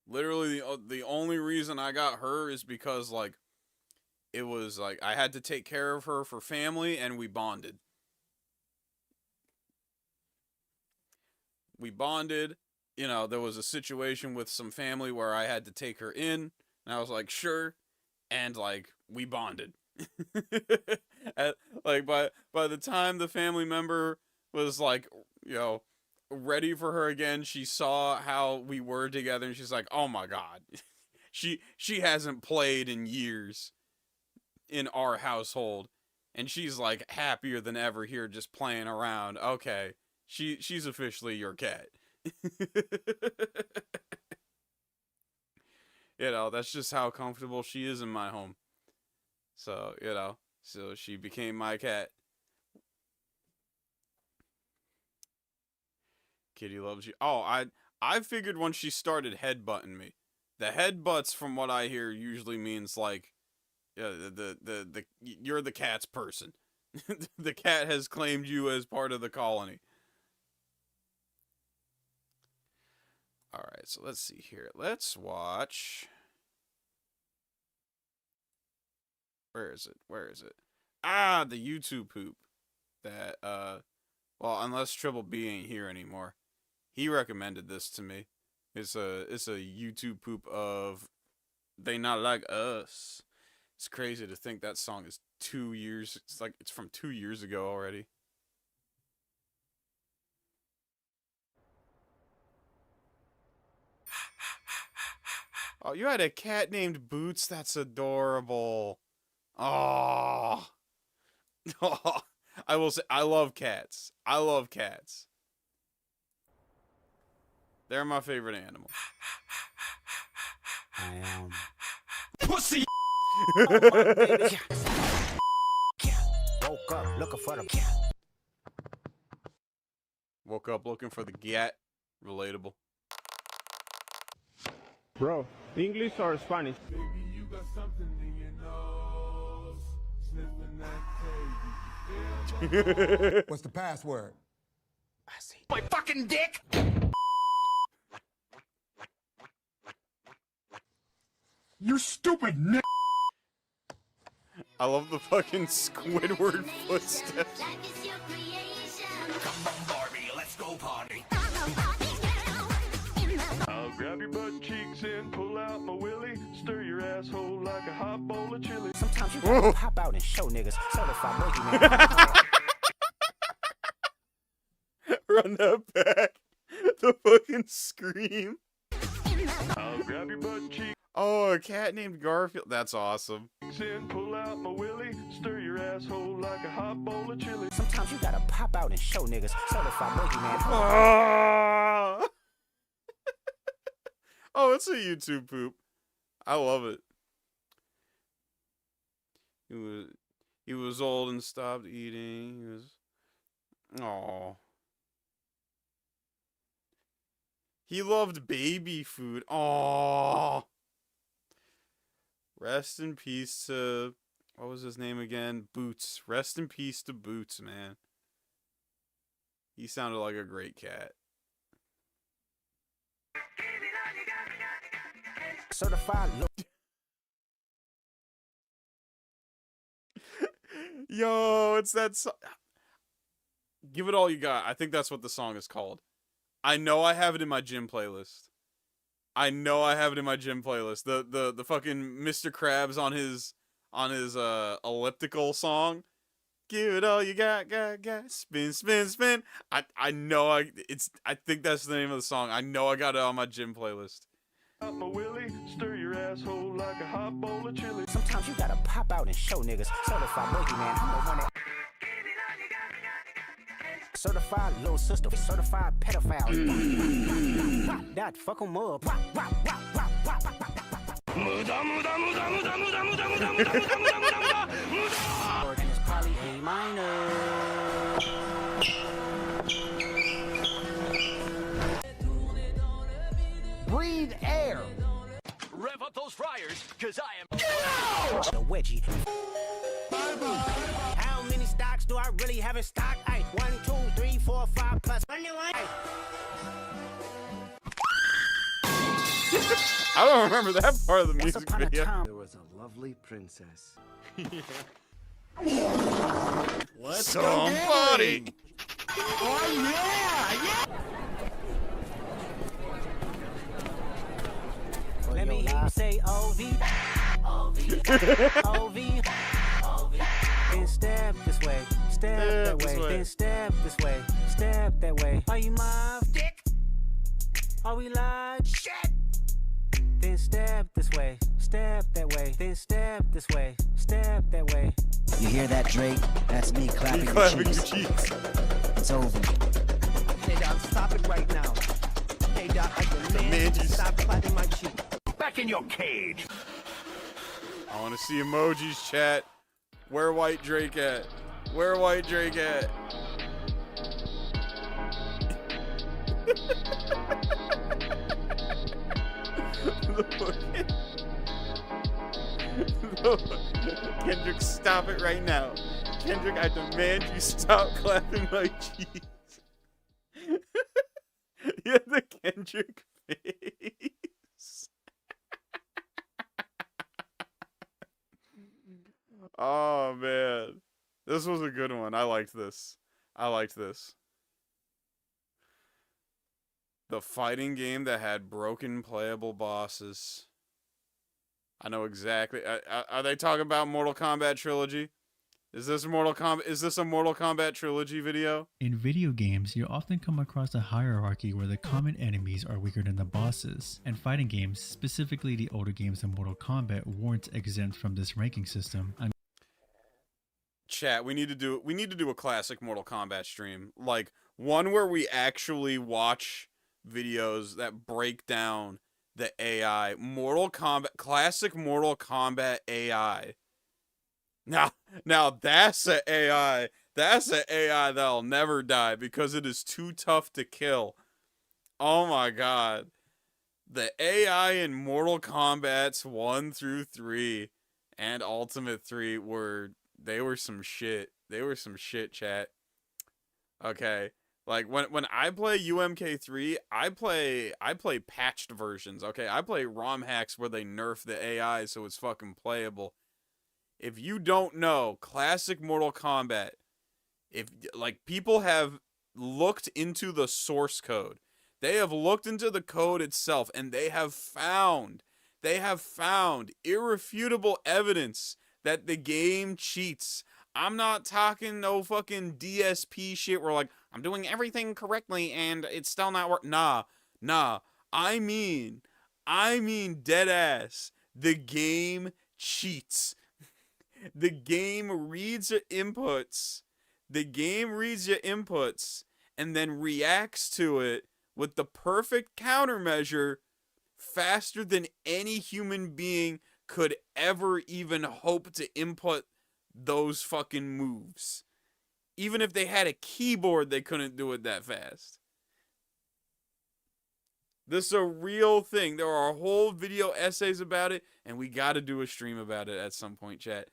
Literally, the only reason I got her is because, like, it was, like, I had to take care of her for family, and we bonded. We bonded. You know, there was a situation with some family where I had to take her in, and I was like, sure. And, like, we bonded. Like, by the time the family member was, like, you know, ready for her again, she saw how we were together, and she's like, oh my god. She hasn't played in years in our household, and she's, like, happier than ever here just playing around. Okay, she's officially your cat. You know, that's just how comfortable she is in my home. So, you know, so she became my cat. Kitty loves you. Oh, I figured when she started headbutting me. The headbutts, from what I hear, usually means, like, you're the cat's person. The cat has claimed you as part of the colony. Alright, so let's see here. Let's watch... Where is it? Ah, the YouTube poop. That, well, unless Triple B ain't here anymore. He recommended this to me. It's a YouTube poop of They Not Like Us. It's crazy to think that song is 2 years... It's like, it's from 2 years ago already. Oh, you had a cat named Boots? That's adorable. Oh. Oh. I will say, I love cats. I love cats. They're my favorite animal. I am. Pussy. Woke up looking for the Woke up looking for the gat. Relatable. Bro, English or Spanish? Baby, you got something in your nose. Sniffing that tape. What's the password? I see. My fucking dick. You stupid n***. I love the fucking Squidward footsteps. Come on, Barbie, let's go party. I'll grab your butt cheeks and pull out my willy. Stir your asshole like a hot bowl of chili. Sometimes you gotta pop out and show niggas. Certified boogeyman. Run that back. The fucking scream. I'll grab your butt cheeks Oh, a cat named Garfield. That's awesome. and pull out my willy. Stir your asshole like a hot bowl of chili. Sometimes you gotta pop out and show niggas. Certified boogeyman. Oh, oh, it's a YouTube poop. I love it. He was old and stopped eating. He was. Oh. He loved baby food. Oh. Rest in peace to, what was his name again? Boots. Rest in peace to Boots, man. He sounded like a great cat. Certified. Yo, it's that song. Give it all you got. I think that's what the song is called. I know I have it in my gym playlist. I know I have it in my gym playlist. The fucking Mr. Krabs on his elliptical song. Give it all you got, spin, spin, spin. I know I think that's the name of the song. I know I got it on my gym playlist. Out my willy, stir your asshole like a hot bowl of chili. Sometimes you gotta pop out and show niggas. Certified boogeyman. I'm the one that. Certified little sister. Certified pedophile. That fuck 'em up. And it's probably A minor. Breathe air. Rev up those fryers, cause I am. The wedgie. How many stocks do I really have in stock? Ay, 1, 2, 3, 4, 5 plus. I don't remember that part of the music video. There was a lovely princess. Let's somebody. Oh yeah. Let me hear you say OV. OV. Then step this way. Step that way. Then step this way. Step that way. Are you my dick? Are we live? Shit. Then step this way. Step that way. Then step this way. Step that way. You hear that, Drake? That's me clapping, your cheeks. It's over. Hey, dog, stop it right now. Hey, dog, I demand you stop clapping my cheek. Back in your cage. I want to see emojis, chat. Where White Drake at? Where White Drake at? Kendrick, stop it right now. Kendrick, I demand you stop clapping my cheeks. You have the Kendrick face. Oh, man. This was a good one. I liked this. The fighting game that had broken playable bosses. I know exactly. Are they talking about Mortal Kombat Trilogy? Is this a Mortal Kombat Trilogy video? In video games, you often come across a hierarchy where the common enemies are weaker than the bosses, and fighting games, specifically the older games of Mortal Kombat, weren't exempt from this ranking system. Chat, we need to do a classic Mortal Kombat stream. Like one where we actually watch videos that break down the AI. Classic Mortal Kombat AI. Now that's an AI. That's an AI that'll never die because it is too tough to kill. Oh my god. The AI in Mortal Kombat's 1 through 3 and Ultimate 3 were some shit. They were some shit, chat. Okay. Like when I play UMK3, I play patched versions, okay? I play ROM hacks where they nerf the AI so it's fucking playable. If you don't know, classic Mortal Kombat, if like people have looked into the source code. They have looked into the code itself and they have found irrefutable evidence that the game cheats. I'm not talking no fucking DSP shit where like I'm doing everything correctly and it's still not working. Nah. I mean dead ass. The game cheats. The game reads your inputs. And then reacts to it with the perfect countermeasure faster than any human being could ever even hope to input those fucking moves. Even if they had a keyboard, they couldn't do it that fast. This is a real thing. There are whole video essays about it, and we gotta do a stream about it at some point, chat.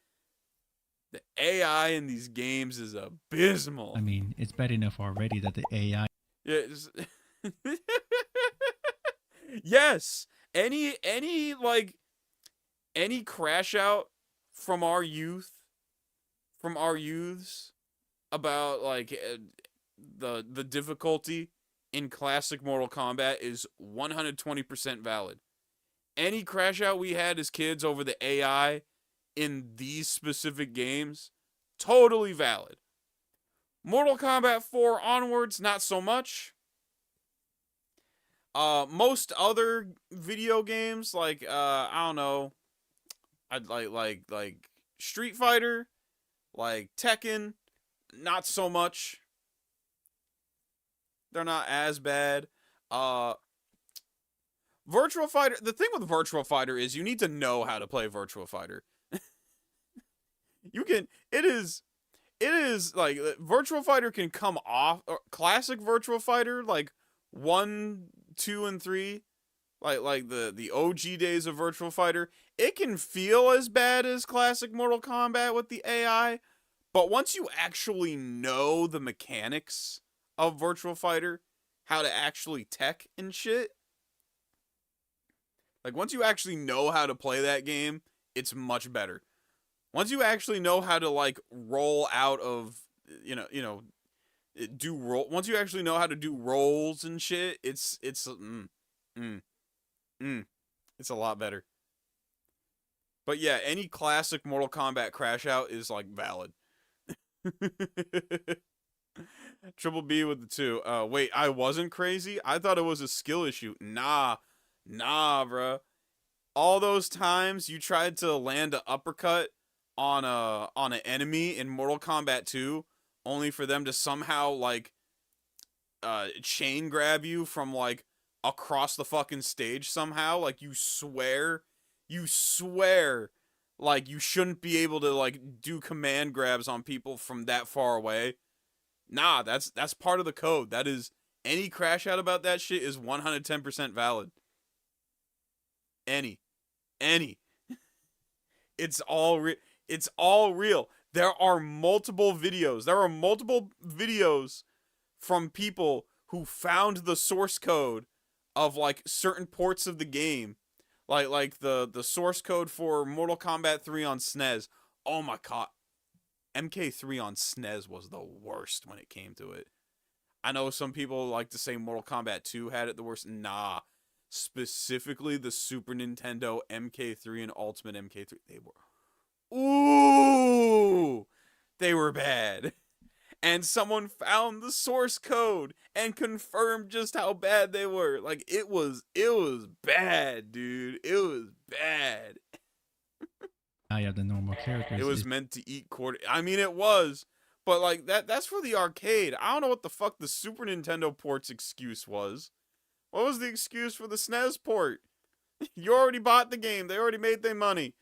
The AI in these games is abysmal. I mean, it's bad enough already that the AI... Yeah, yes. Any crash out from our youths about like the difficulty in classic Mortal Kombat is 120% valid. Any crash out we had as kids over the AI in these specific games, totally valid. Mortal Kombat 4 onwards, not so much. Most other video games, like I don't know, I'd like Street Fighter, like Tekken, not so much. They're not as bad. Virtual Fighter. The thing with Virtual Fighter is you need to know how to play Virtual Fighter. It is like Virtual Fighter can come off classic Virtual Fighter like 1, 2, and 3, like the OG days of Virtual Fighter. It can feel as bad as classic Mortal Kombat with the AI, but once you actually know the mechanics of Virtual Fighter, how to actually tech and shit, like once you actually know how to play that game, it's much better. Once you actually know how to like roll out of, once you actually know how to do rolls and shit, it's a lot better. But yeah, any classic Mortal Kombat crash out is like valid. Triple B with the 2. Wait, I wasn't crazy? I thought it was a skill issue. Nah, bruh. All those times you tried to land an uppercut on an enemy in Mortal Kombat 2, only for them to somehow like chain grab you from like across the fucking stage somehow. Like you swear like you shouldn't be able to like do command grabs on people from that far away. Nah, that's part of the code. That is, any crash out about that shit is 110% valid. Any. It's all real. There are multiple videos from people who found the source code of like certain ports of the game. Like the source code for Mortal Kombat 3 on SNES. Oh my god. MK3 on SNES was the worst when it came to it. I know some people like to say Mortal Kombat 2 had it the worst. Nah. Specifically the Super Nintendo MK3 and Ultimate MK3. They were bad. And someone found the source code and confirmed just how bad they were. Like it was bad, dude. It was bad. AI of the normal characters. It was meant to eat quarter. I mean, it was, but like that's for the arcade. I don't know what the fuck the Super Nintendo port's excuse was. What was the excuse for the SNES port? You already bought the game. They already made their money.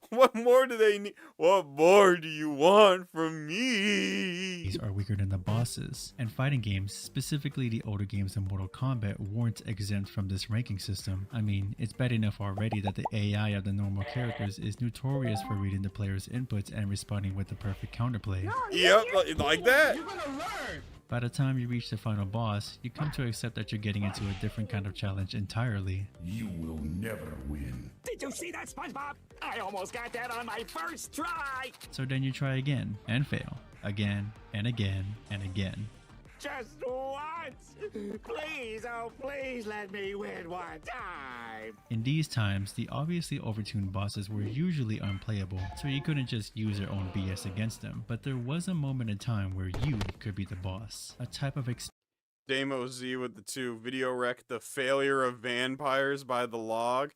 What more do they need? What more do you want from me? These are weaker than the bosses, and fighting games, specifically the older games in Mortal Kombat, weren't exempt from this ranking system. I mean, it's bad enough already that the AI of the normal characters is notorious for reading the player's inputs and responding with the perfect counterplay. Yep, like that. By the time you reach the final boss, you come to accept that you're getting into a different kind of challenge entirely. You will never win. Did you see that, SpongeBob? I almost got that on my first try. So then you try again, and fail. Again, and again, and again. Just once. Please, oh please let me win one time. In these times, the obviously overtuned bosses were usually unplayable, so you couldn't just use your own BS against them, but there was a moment in time where you could be the boss. A type of Damo Z with the 2 video wreck, the failure of vampires by the log.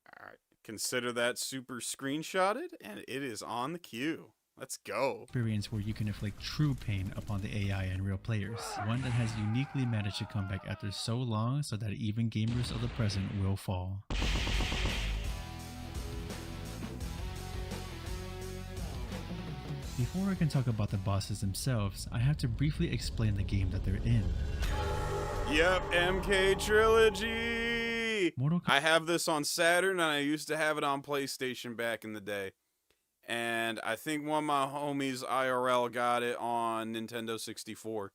Alright, consider that super screenshotted, and it is on the queue. Let's go. Experience where you can inflict true pain upon the AI and real players. One that has uniquely managed to come back after so long so that even gamers of the present will fall. Before I can talk about the bosses themselves, I have to briefly explain the game that they're in. Yep, MK Trilogy! I have this on Saturn, and I used to have it on PlayStation back in the day. And I think one of my homies IRL got it on Nintendo 64.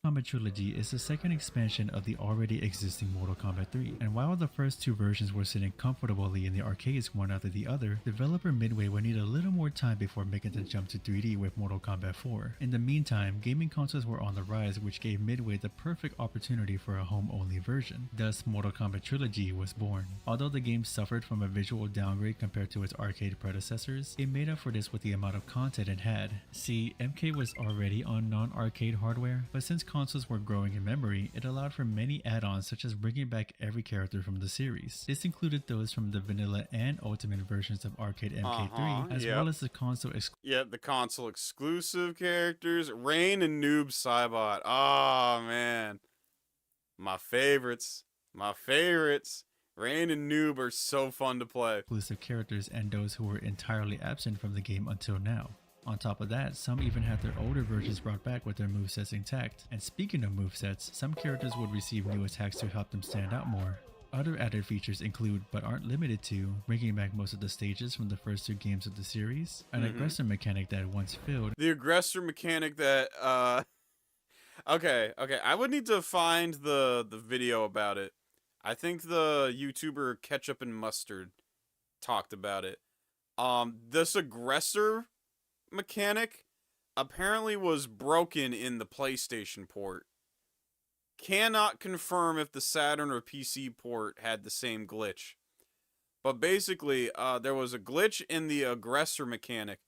Kombat Trilogy is the second expansion of the already existing Mortal Kombat 3, and while the first 2 versions were sitting comfortably in the arcades one after the other, developer Midway would need a little more time before making the jump to 3D with Mortal Kombat 4. In the meantime, gaming consoles were on the rise, which gave Midway the perfect opportunity for a home-only version. Thus, Mortal Kombat Trilogy was born. Although the game suffered from a visual downgrade compared to its arcade predecessors, it made up for this with the amount of content it had. See, MK was already on non-arcade hardware, but since consoles were growing in memory, it allowed for many add-ons such as bringing back every character from the series. This included those from the vanilla and ultimate versions of arcade MK3, as well as the console the console exclusive characters, Rain and Noob Saibot. Oh man, my favorites. Rain and Noob are so fun to play. Exclusive characters and those who were entirely absent from the game until now. On top of that, some even had their older versions brought back with their movesets intact. And speaking of movesets, some characters would receive new attacks to help them stand out more. Other added features include, but aren't limited to, bringing back most of the stages from the first 2 games of the series, an aggressor mechanic that once failed. The aggressor mechanic that, Okay, I would need to find the video about it. I think the YouTuber Ketchup and Mustard talked about it. This aggressor mechanic apparently was broken in the PlayStation port. Cannot confirm if the Saturn or PC port had the same glitch. But basically, there was a glitch in the aggressor mechanic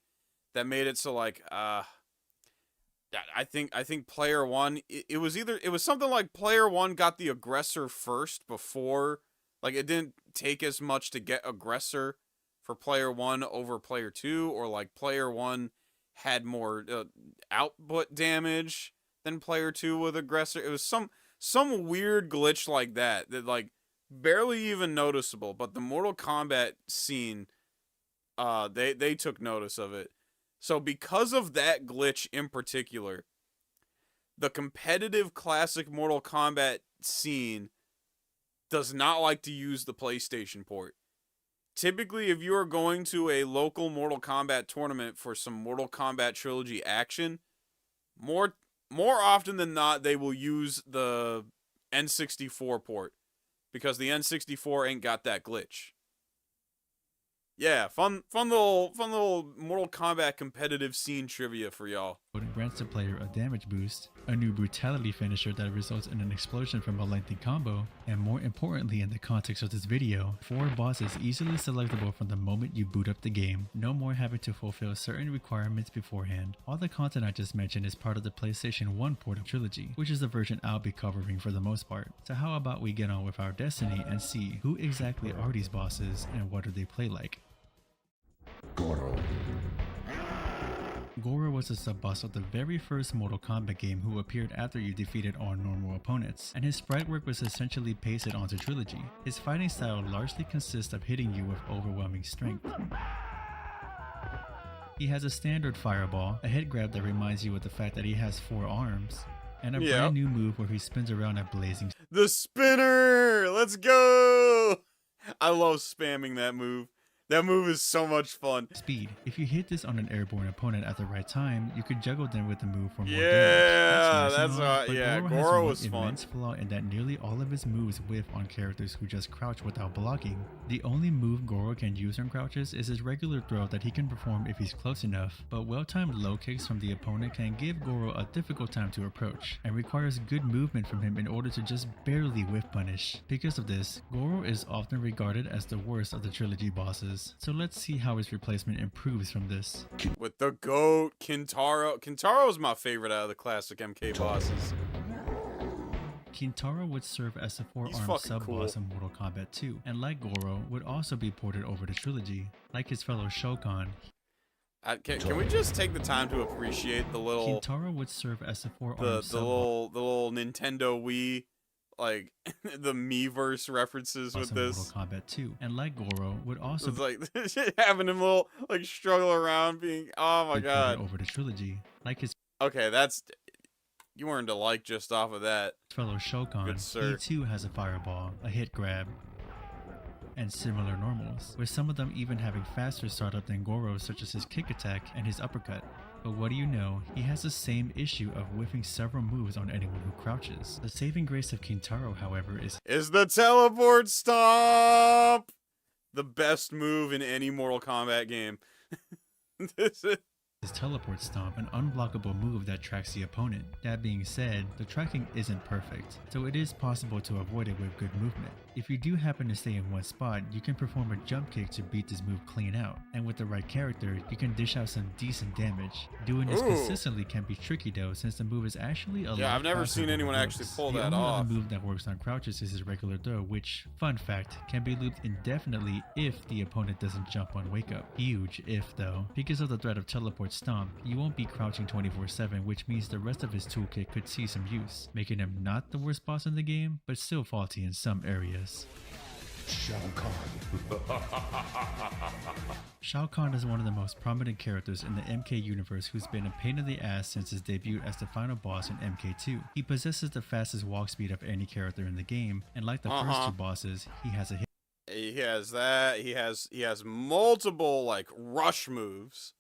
that made it so like I think player 1 it was something like player 1 got the aggressor first before, like it didn't take as much to get aggressor for player 1 over player 2, or like player 1 had more output damage than player 2 with aggressor. It was some weird glitch like that like barely even noticeable, but the Mortal Kombat scene they took notice of it. So because of that glitch in particular, the competitive classic Mortal Kombat scene does not like to use the PlayStation port. Typically, if you are going to a local Mortal Kombat tournament for some Mortal Kombat Trilogy action, more often than not, they will use the N64 port, because the N64 ain't got that glitch. Yeah, fun little Mortal Kombat competitive scene trivia for y'all. It grants the player a damage boost, a new brutality finisher that results in an explosion from a lengthy combo, and more importantly in the context of this video, 4 bosses easily selectable from the moment you boot up the game. No more having to fulfill certain requirements beforehand. All the content I just mentioned is part of the PlayStation 1 port of Trilogy, which is the version I'll be covering for the most part. So how about we get on with our destiny and see who exactly are these bosses and what do they play like. Goro was a sub-boss of the very first Mortal Kombat game who appeared after you defeated all normal opponents, and his sprite work was essentially pasted onto Trilogy. His fighting style largely consists of hitting you with overwhelming strength. He has a standard fireball, a head grab that reminds you of the fact that he has 4 arms, and a brand new move where he spins around at blazing. The spinner! Let's go! I love spamming that move. That move is so much fun. Speed. If you hit this on an airborne opponent at the right time, you could juggle them with the move for more damage. Goro Goro has was one immense flaw in that nearly all of his moves whiff on characters who just crouch without blocking. The only move Goro can use on crouches is his regular throw that he can perform if he's close enough, but well-timed low kicks from the opponent can give Goro a difficult time to approach, and requires good movement from him in order to just barely whiff punish. Because of this, Goro is often regarded as the worst of the Trilogy bosses. So let's see how his replacement improves from this. With the GOAT, Kintaro. Kintaro's my favorite out of the classic MK bosses. Kintaro would serve as a 4-armed sub-boss in Mortal Kombat 2, and like Goro, would also be ported over to Trilogy. Like his fellow Shokan, can we just take the time to appreciate the little... Kintaro would serve as a 4-armed the little Nintendo Wii, like the Miiverse references with this. Mortal Kombat 2, and like Goro, would also it's like having him little like struggle around being, oh my god. Over to Trilogy, like his. Okay, that's, you earned a like just off of that. Fellow Shokan, good sir. He too has a fireball, a hit grab, and similar normals, with some of them even having faster startup than Goro, such as his kick attack and his uppercut. But what do you know, he has the same issue of whiffing several moves on anyone who crouches. The saving grace of Kintaro, however, is the teleport stomp! The best move in any Mortal Kombat game. His teleport stomp, an unblockable move that tracks the opponent. That being said, the tracking isn't perfect, so it is possible to avoid it with good movement. If you do happen to stay in one spot, you can perform a jump kick to beat this move clean out, and with the right character, you can dish out some decent damage. Doing this consistently can be tricky though, since the move is actually a lot I've never seen anyone actually pull that off. The move that works on crouches is his regular throw, which, fun fact, can be looped indefinitely if the opponent doesn't jump on wake up. Huge if though. Because of the threat of teleport stomp, you won't be crouching 24/7, which means the rest of his toolkit could see some use, making him not the worst boss in the game, but still faulty in some areas. Shao Kahn. Shao Kahn is one of the most prominent characters in the MK universe who's been a pain in the ass since his debut as the final boss in MK2. He possesses the fastest walk speed of any character in the game, and like the first 2 bosses, he has a hit. He has that. He has multiple like rush moves.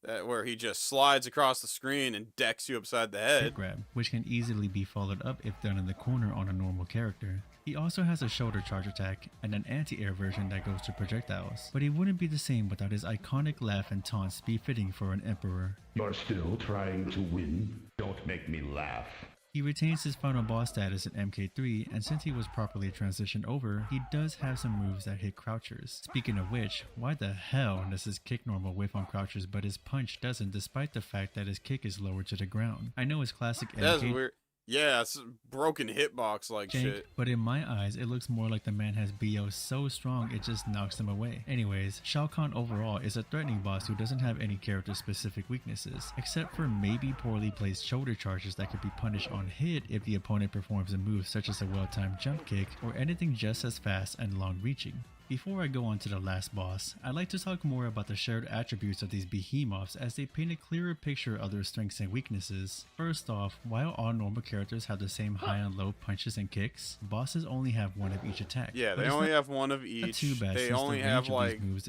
Where he just slides across the screen and decks you upside the head. Grab, which can easily be followed up if done in the corner on a normal character. He also has a shoulder charge attack and an anti-air version that goes to projectiles, but he wouldn't be the same without his iconic laugh and taunts befitting for an emperor. You're still trying to win? Don't make me laugh. He retains his final boss status in MK3, and since he was properly transitioned over, he does have some moves that hit crouchers. Speaking of which, why the hell does his kick normal whiff on crouchers but his punch doesn't, despite the fact that his kick is lower to the ground? I know his classic That's weird. Yeah, it's broken hitbox like shit. But in my eyes, it looks more like the man has BO so strong it just knocks him away. Anyways, Shao Kahn overall is a threatening boss who doesn't have any character-specific weaknesses, except for maybe poorly placed shoulder charges that could be punished on hit if the opponent performs a move such as a well-timed jump kick or anything just as fast and long-reaching. Before I go on to the last boss, I'd like to talk more about the shared attributes of these behemoths as they paint a clearer picture of their strengths and weaknesses. First off, while all normal characters have the same high and low punches and kicks, bosses only have one of each attack. Yeah, they only have one of each. Not too bad, they only have like moves.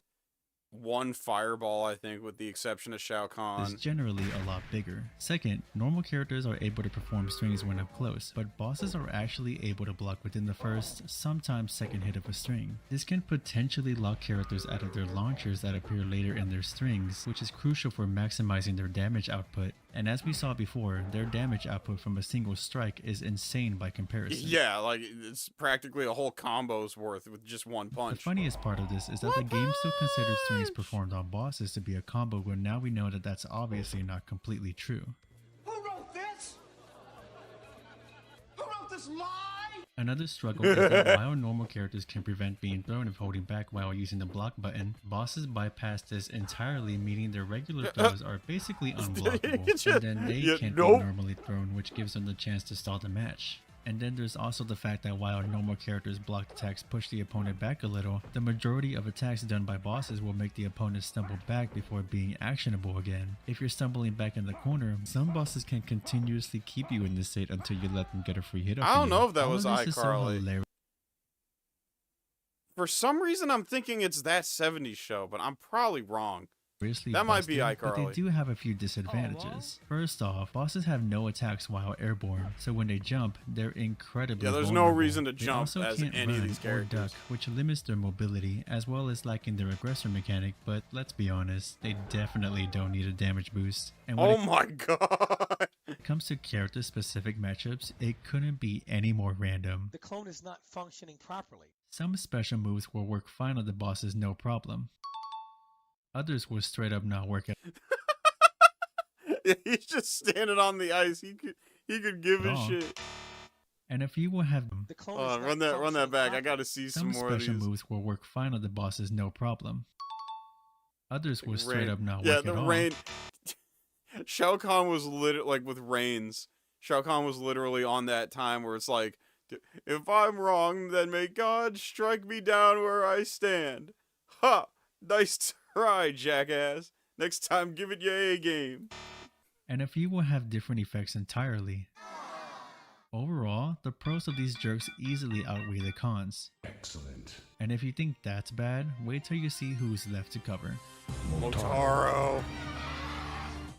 one fireball, I think, with the exception of Shao Kahn. Is generally a lot bigger. Second, normal characters are able to perform strings when up close, but bosses are actually able to block within the first, sometimes second hit of a string. This can potentially lock characters out of their launchers that appear later in their strings, which is crucial for maximizing their damage output. And as we saw before, their damage output from a single strike is insane by comparison. Yeah, like, it's practically a whole combo's worth with just one punch. The funniest part of this is that the game still considers strings performed on bosses to be a combo, but now we know that that's obviously not completely true. Who wrote this? Who wrote this lie? Another struggle is that while normal characters can prevent being thrown if holding back while using the block button, bosses bypass this entirely, meaning their regular throws are basically unblockable, and then they can't be normally thrown, which gives them the chance to stall the match. And then there's also the fact that while normal characters' blocked attacks push the opponent back a little, the majority of attacks done by bosses will make the opponent stumble back before being actionable again. If you're stumbling back in the corner, some bosses can continuously keep you in this state until you let them get a free hit off you. I don't know if that was iCarly. For some reason, I'm thinking it's That 70s Show, but I'm probably wrong. That might be iCarly. But they do have a few disadvantages. First off, bosses have no attacks while airborne, so when they jump, they're incredibly there's vulnerable. no reason to They jump also as can't any of run these or characters. duck, which limits their mobility, as well as lacking their aggressor mechanic, but let's be honest, they definitely don't need a damage boost. And when Oh my god! When it comes to character-specific matchups, it couldn't be any more random. The clone is not functioning properly. Some special moves will work fine on the bosses no problem. Others will straight up not work at Yeah, he's just standing on the ice. He could give a all. shit. And if you will have run that back. I gotta see some more of special these. moves will work fine on the bosses no problem. Others will straight up not Yeah, work the at all. rain. Shao Kahn was like with Reigns. Shao Kahn was literally on that time where it's like, if I'm wrong, then may God strike me down where I stand. Ha! Nice try, jackass. Next time, give it your A game. And a few will have different effects entirely. Overall, the pros of these jerks easily outweigh the cons. Excellent. And if you think that's bad, wait till you see who's left to cover. Motaro.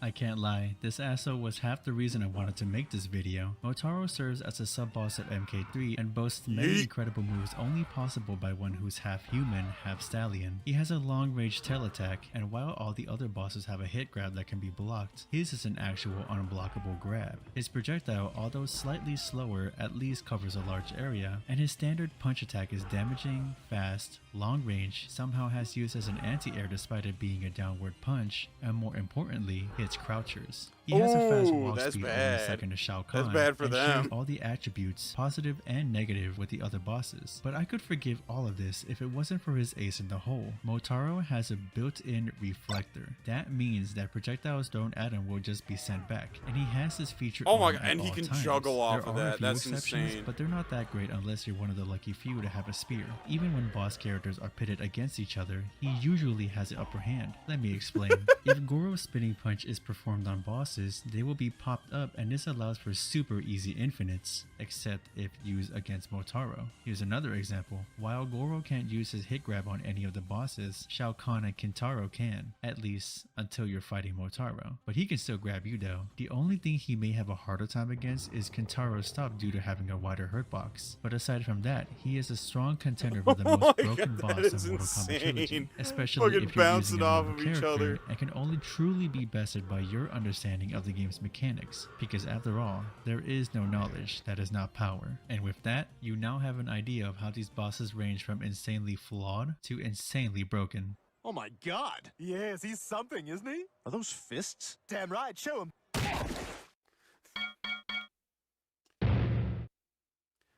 I can't lie, this asshole was half the reason I wanted to make this video. Motaro serves as a sub-boss of MK3 and boasts many incredible moves only possible by one who's half human, half stallion. He has a long-range tail attack, and while all the other bosses have a hit grab that can be blocked, his is an actual unblockable grab. His projectile, although slightly slower, at least covers a large area, and his standard punch attack is damaging, fast, long range, somehow has use as an anti-air despite it being a downward punch, and more importantly, hits crouchers. He has a fast walk speed only second to Shao Kahn, That's bad for and them. shares all the attributes, positive and negative, with the other bosses. But I could forgive all of this if it wasn't for his ace in the hole. Motaro has a built-in reflector. That means that projectiles thrown at him will just be sent back, and he has this feature Oh my on god, at and he all can times. juggle off There of are a that. few That's exceptions, insane. but they're not that great unless you're one of the lucky few to have a spear. Even when boss characters are pitted against each other, he usually has the upper hand. Let me explain. If Goro's spinning punch is performed on bosses, they will be popped up, and this allows for super easy infinites, except if used against Motaro. Here's another example. While Goro can't use his hit grab on any of the bosses, Shao Kahn and Kintaro can, at least until you're fighting Motaro. But he can still grab you though. The only thing he may have a harder time against is Kintaro's stop due to having a wider hurt box. But aside from that, he is a strong contender for the most broken boss in Mortal Kombat Trilogy, especially Fucking if you're bouncing using a off normal of each character, other. and can only truly be bested by your understanding of the game's mechanics, because after all, there is no knowledge that is not power. And with that, you now have an idea of how these bosses range from insanely flawed to insanely broken. Oh my god! Yes, he's something, isn't he? Are those fists? Damn right, show him.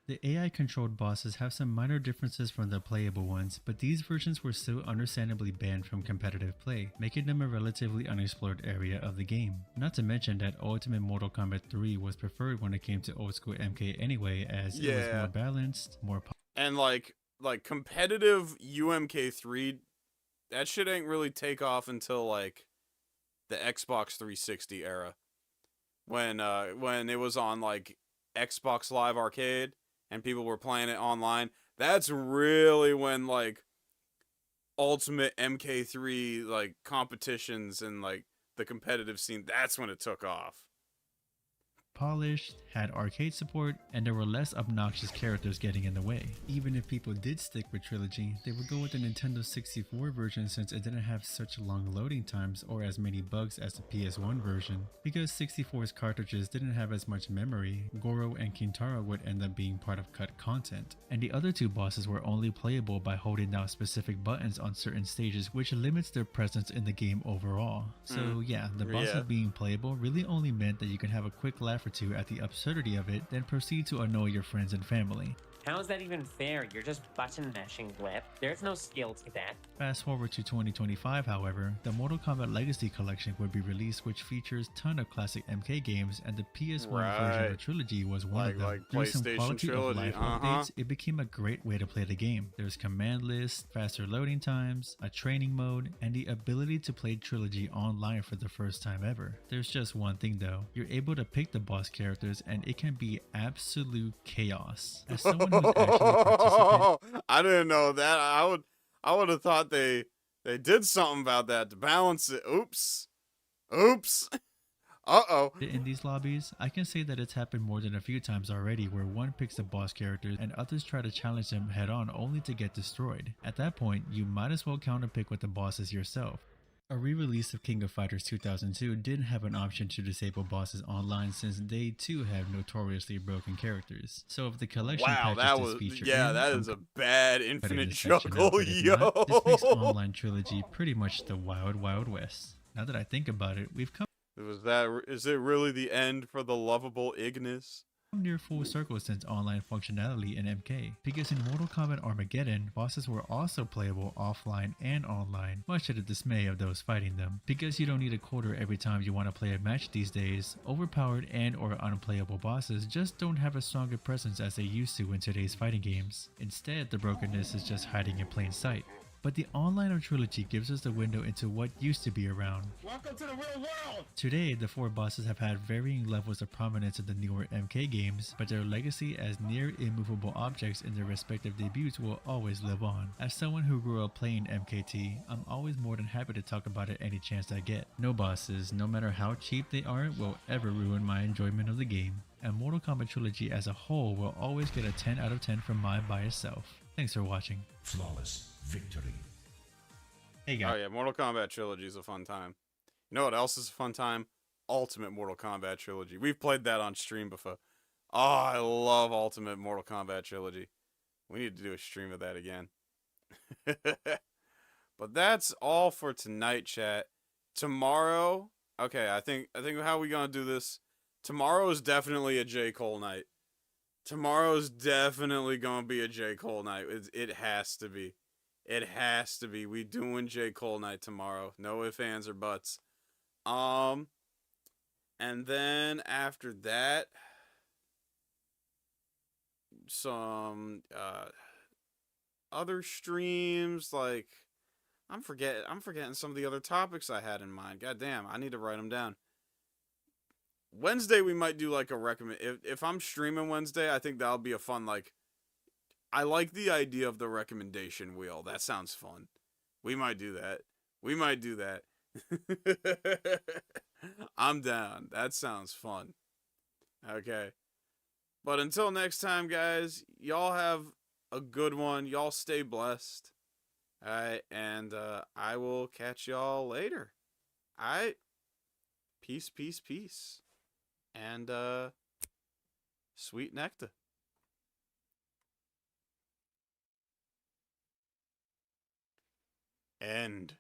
The AI-controlled bosses have some minor differences from the playable ones, but these versions were still understandably banned from competitive play, making them a relatively unexplored area of the game. Not to mention that Ultimate Mortal Kombat 3 was preferred when it came to old school MK anyway, as it was more balanced, more And like competitive UMK3, that shit ain't really take off until like the Xbox 360 era, when it was on like Xbox Live Arcade and people were playing it online. That's really when like ultimate MK3 like competitions and like the competitive scene, that's when it took off. Polished, had arcade support, and there were less obnoxious characters getting in the way. Even if people did stick with Trilogy, they would go with the Nintendo 64 version since it didn't have such long loading times or as many bugs as the PS1 version. Because 64's cartridges didn't have as much memory, Goro and Kintaro would end up being part of cut content. And the other two bosses were only playable by holding down specific buttons on certain stages, which limits their presence in the game overall. So yeah, the bosses being playable really only meant that you can have a quick laugh or two at the absurdity of it, then proceed to annoy your friends and family. How is that even fair? You're just button mashing, Blip. There's no skill to that. Fast forward to 2025, however, the Mortal Kombat Legacy Collection would be released, which features a ton of classic MK games, and the PS1 version of the trilogy was one of them. Like Through some PlayStation quality trilogy. of life updates, it became a great way to play the game. There's command lists, faster loading times, a training mode, and the ability to play Trilogy online for the first time ever. There's just one thing though, you're able to pick the boss characters and it can be absolute chaos. As someone who's actually participated, I didn't know that. I would have thought they did something about that to balance it. Oops. Uh-oh. In these lobbies, I can say that it's happened more than a few times already where one picks the boss characters and others try to challenge them head on only to get destroyed. At that point, you might as well counterpick with the bosses yourself. A re-release of King of Fighters 2002 didn't have an option to disable bosses online since they too have notoriously broken characters. So if the collection patches this feature that is a bad infinite juggle, this makes online Trilogy pretty much the wild, wild west. Now that I think about it, we've come is it really the end for the lovable Ignis? near full circle since online functionality in MK, because in Mortal Kombat Armageddon, bosses were also playable offline and online, much to the dismay of those fighting them. Because you don't need a quarter every time you want to play a match these days, overpowered and or unplayable bosses just don't have a stronger presence as they used to in today's fighting games. Instead, the brokenness is just hiding in plain sight. But the online of Trilogy gives us the window into what used to be around. Welcome to the real world! Today, the four bosses have had varying levels of prominence in the newer MK games, but their legacy as near immovable objects in their respective debuts will always live on. As someone who grew up playing MKT, I'm always more than happy to talk about it any chance I get. No bosses, no matter how cheap they are, will ever ruin my enjoyment of the game. And Mortal Kombat Trilogy as a whole will always get a 10 out of 10 from my biased self. Thanks for watching. Flawless victory. Hey guys. Oh yeah, Mortal Kombat Trilogy is a fun time. You know what else is a fun time? Ultimate Mortal Kombat Trilogy. We've played that on stream before. Oh, I love Ultimate Mortal Kombat Trilogy. We need to do a stream of that again. But that's all for tonight, chat. Tomorrow, okay, I think how we gonna do this? Tomorrow is definitely a J. Cole night. Tomorrow's definitely gonna be a J. Cole night. It has to be. It has to be. We doing J. Cole night tomorrow. No ifs, ands, or buts. And then after that, some other streams. Like, I'm forgetting some of the other topics I had in mind. God damn, I need to write them down. Wednesday we might do like a recommend. If I'm streaming Wednesday, I think that'll be a fun like. I like the idea of the recommendation wheel. That sounds fun. We might do that. I'm down. That sounds fun. Okay. But until next time, guys, y'all have a good one. Y'all stay blessed. Alright, and I will catch y'all later. Alright. Peace, peace, peace. And sweet nectar. End.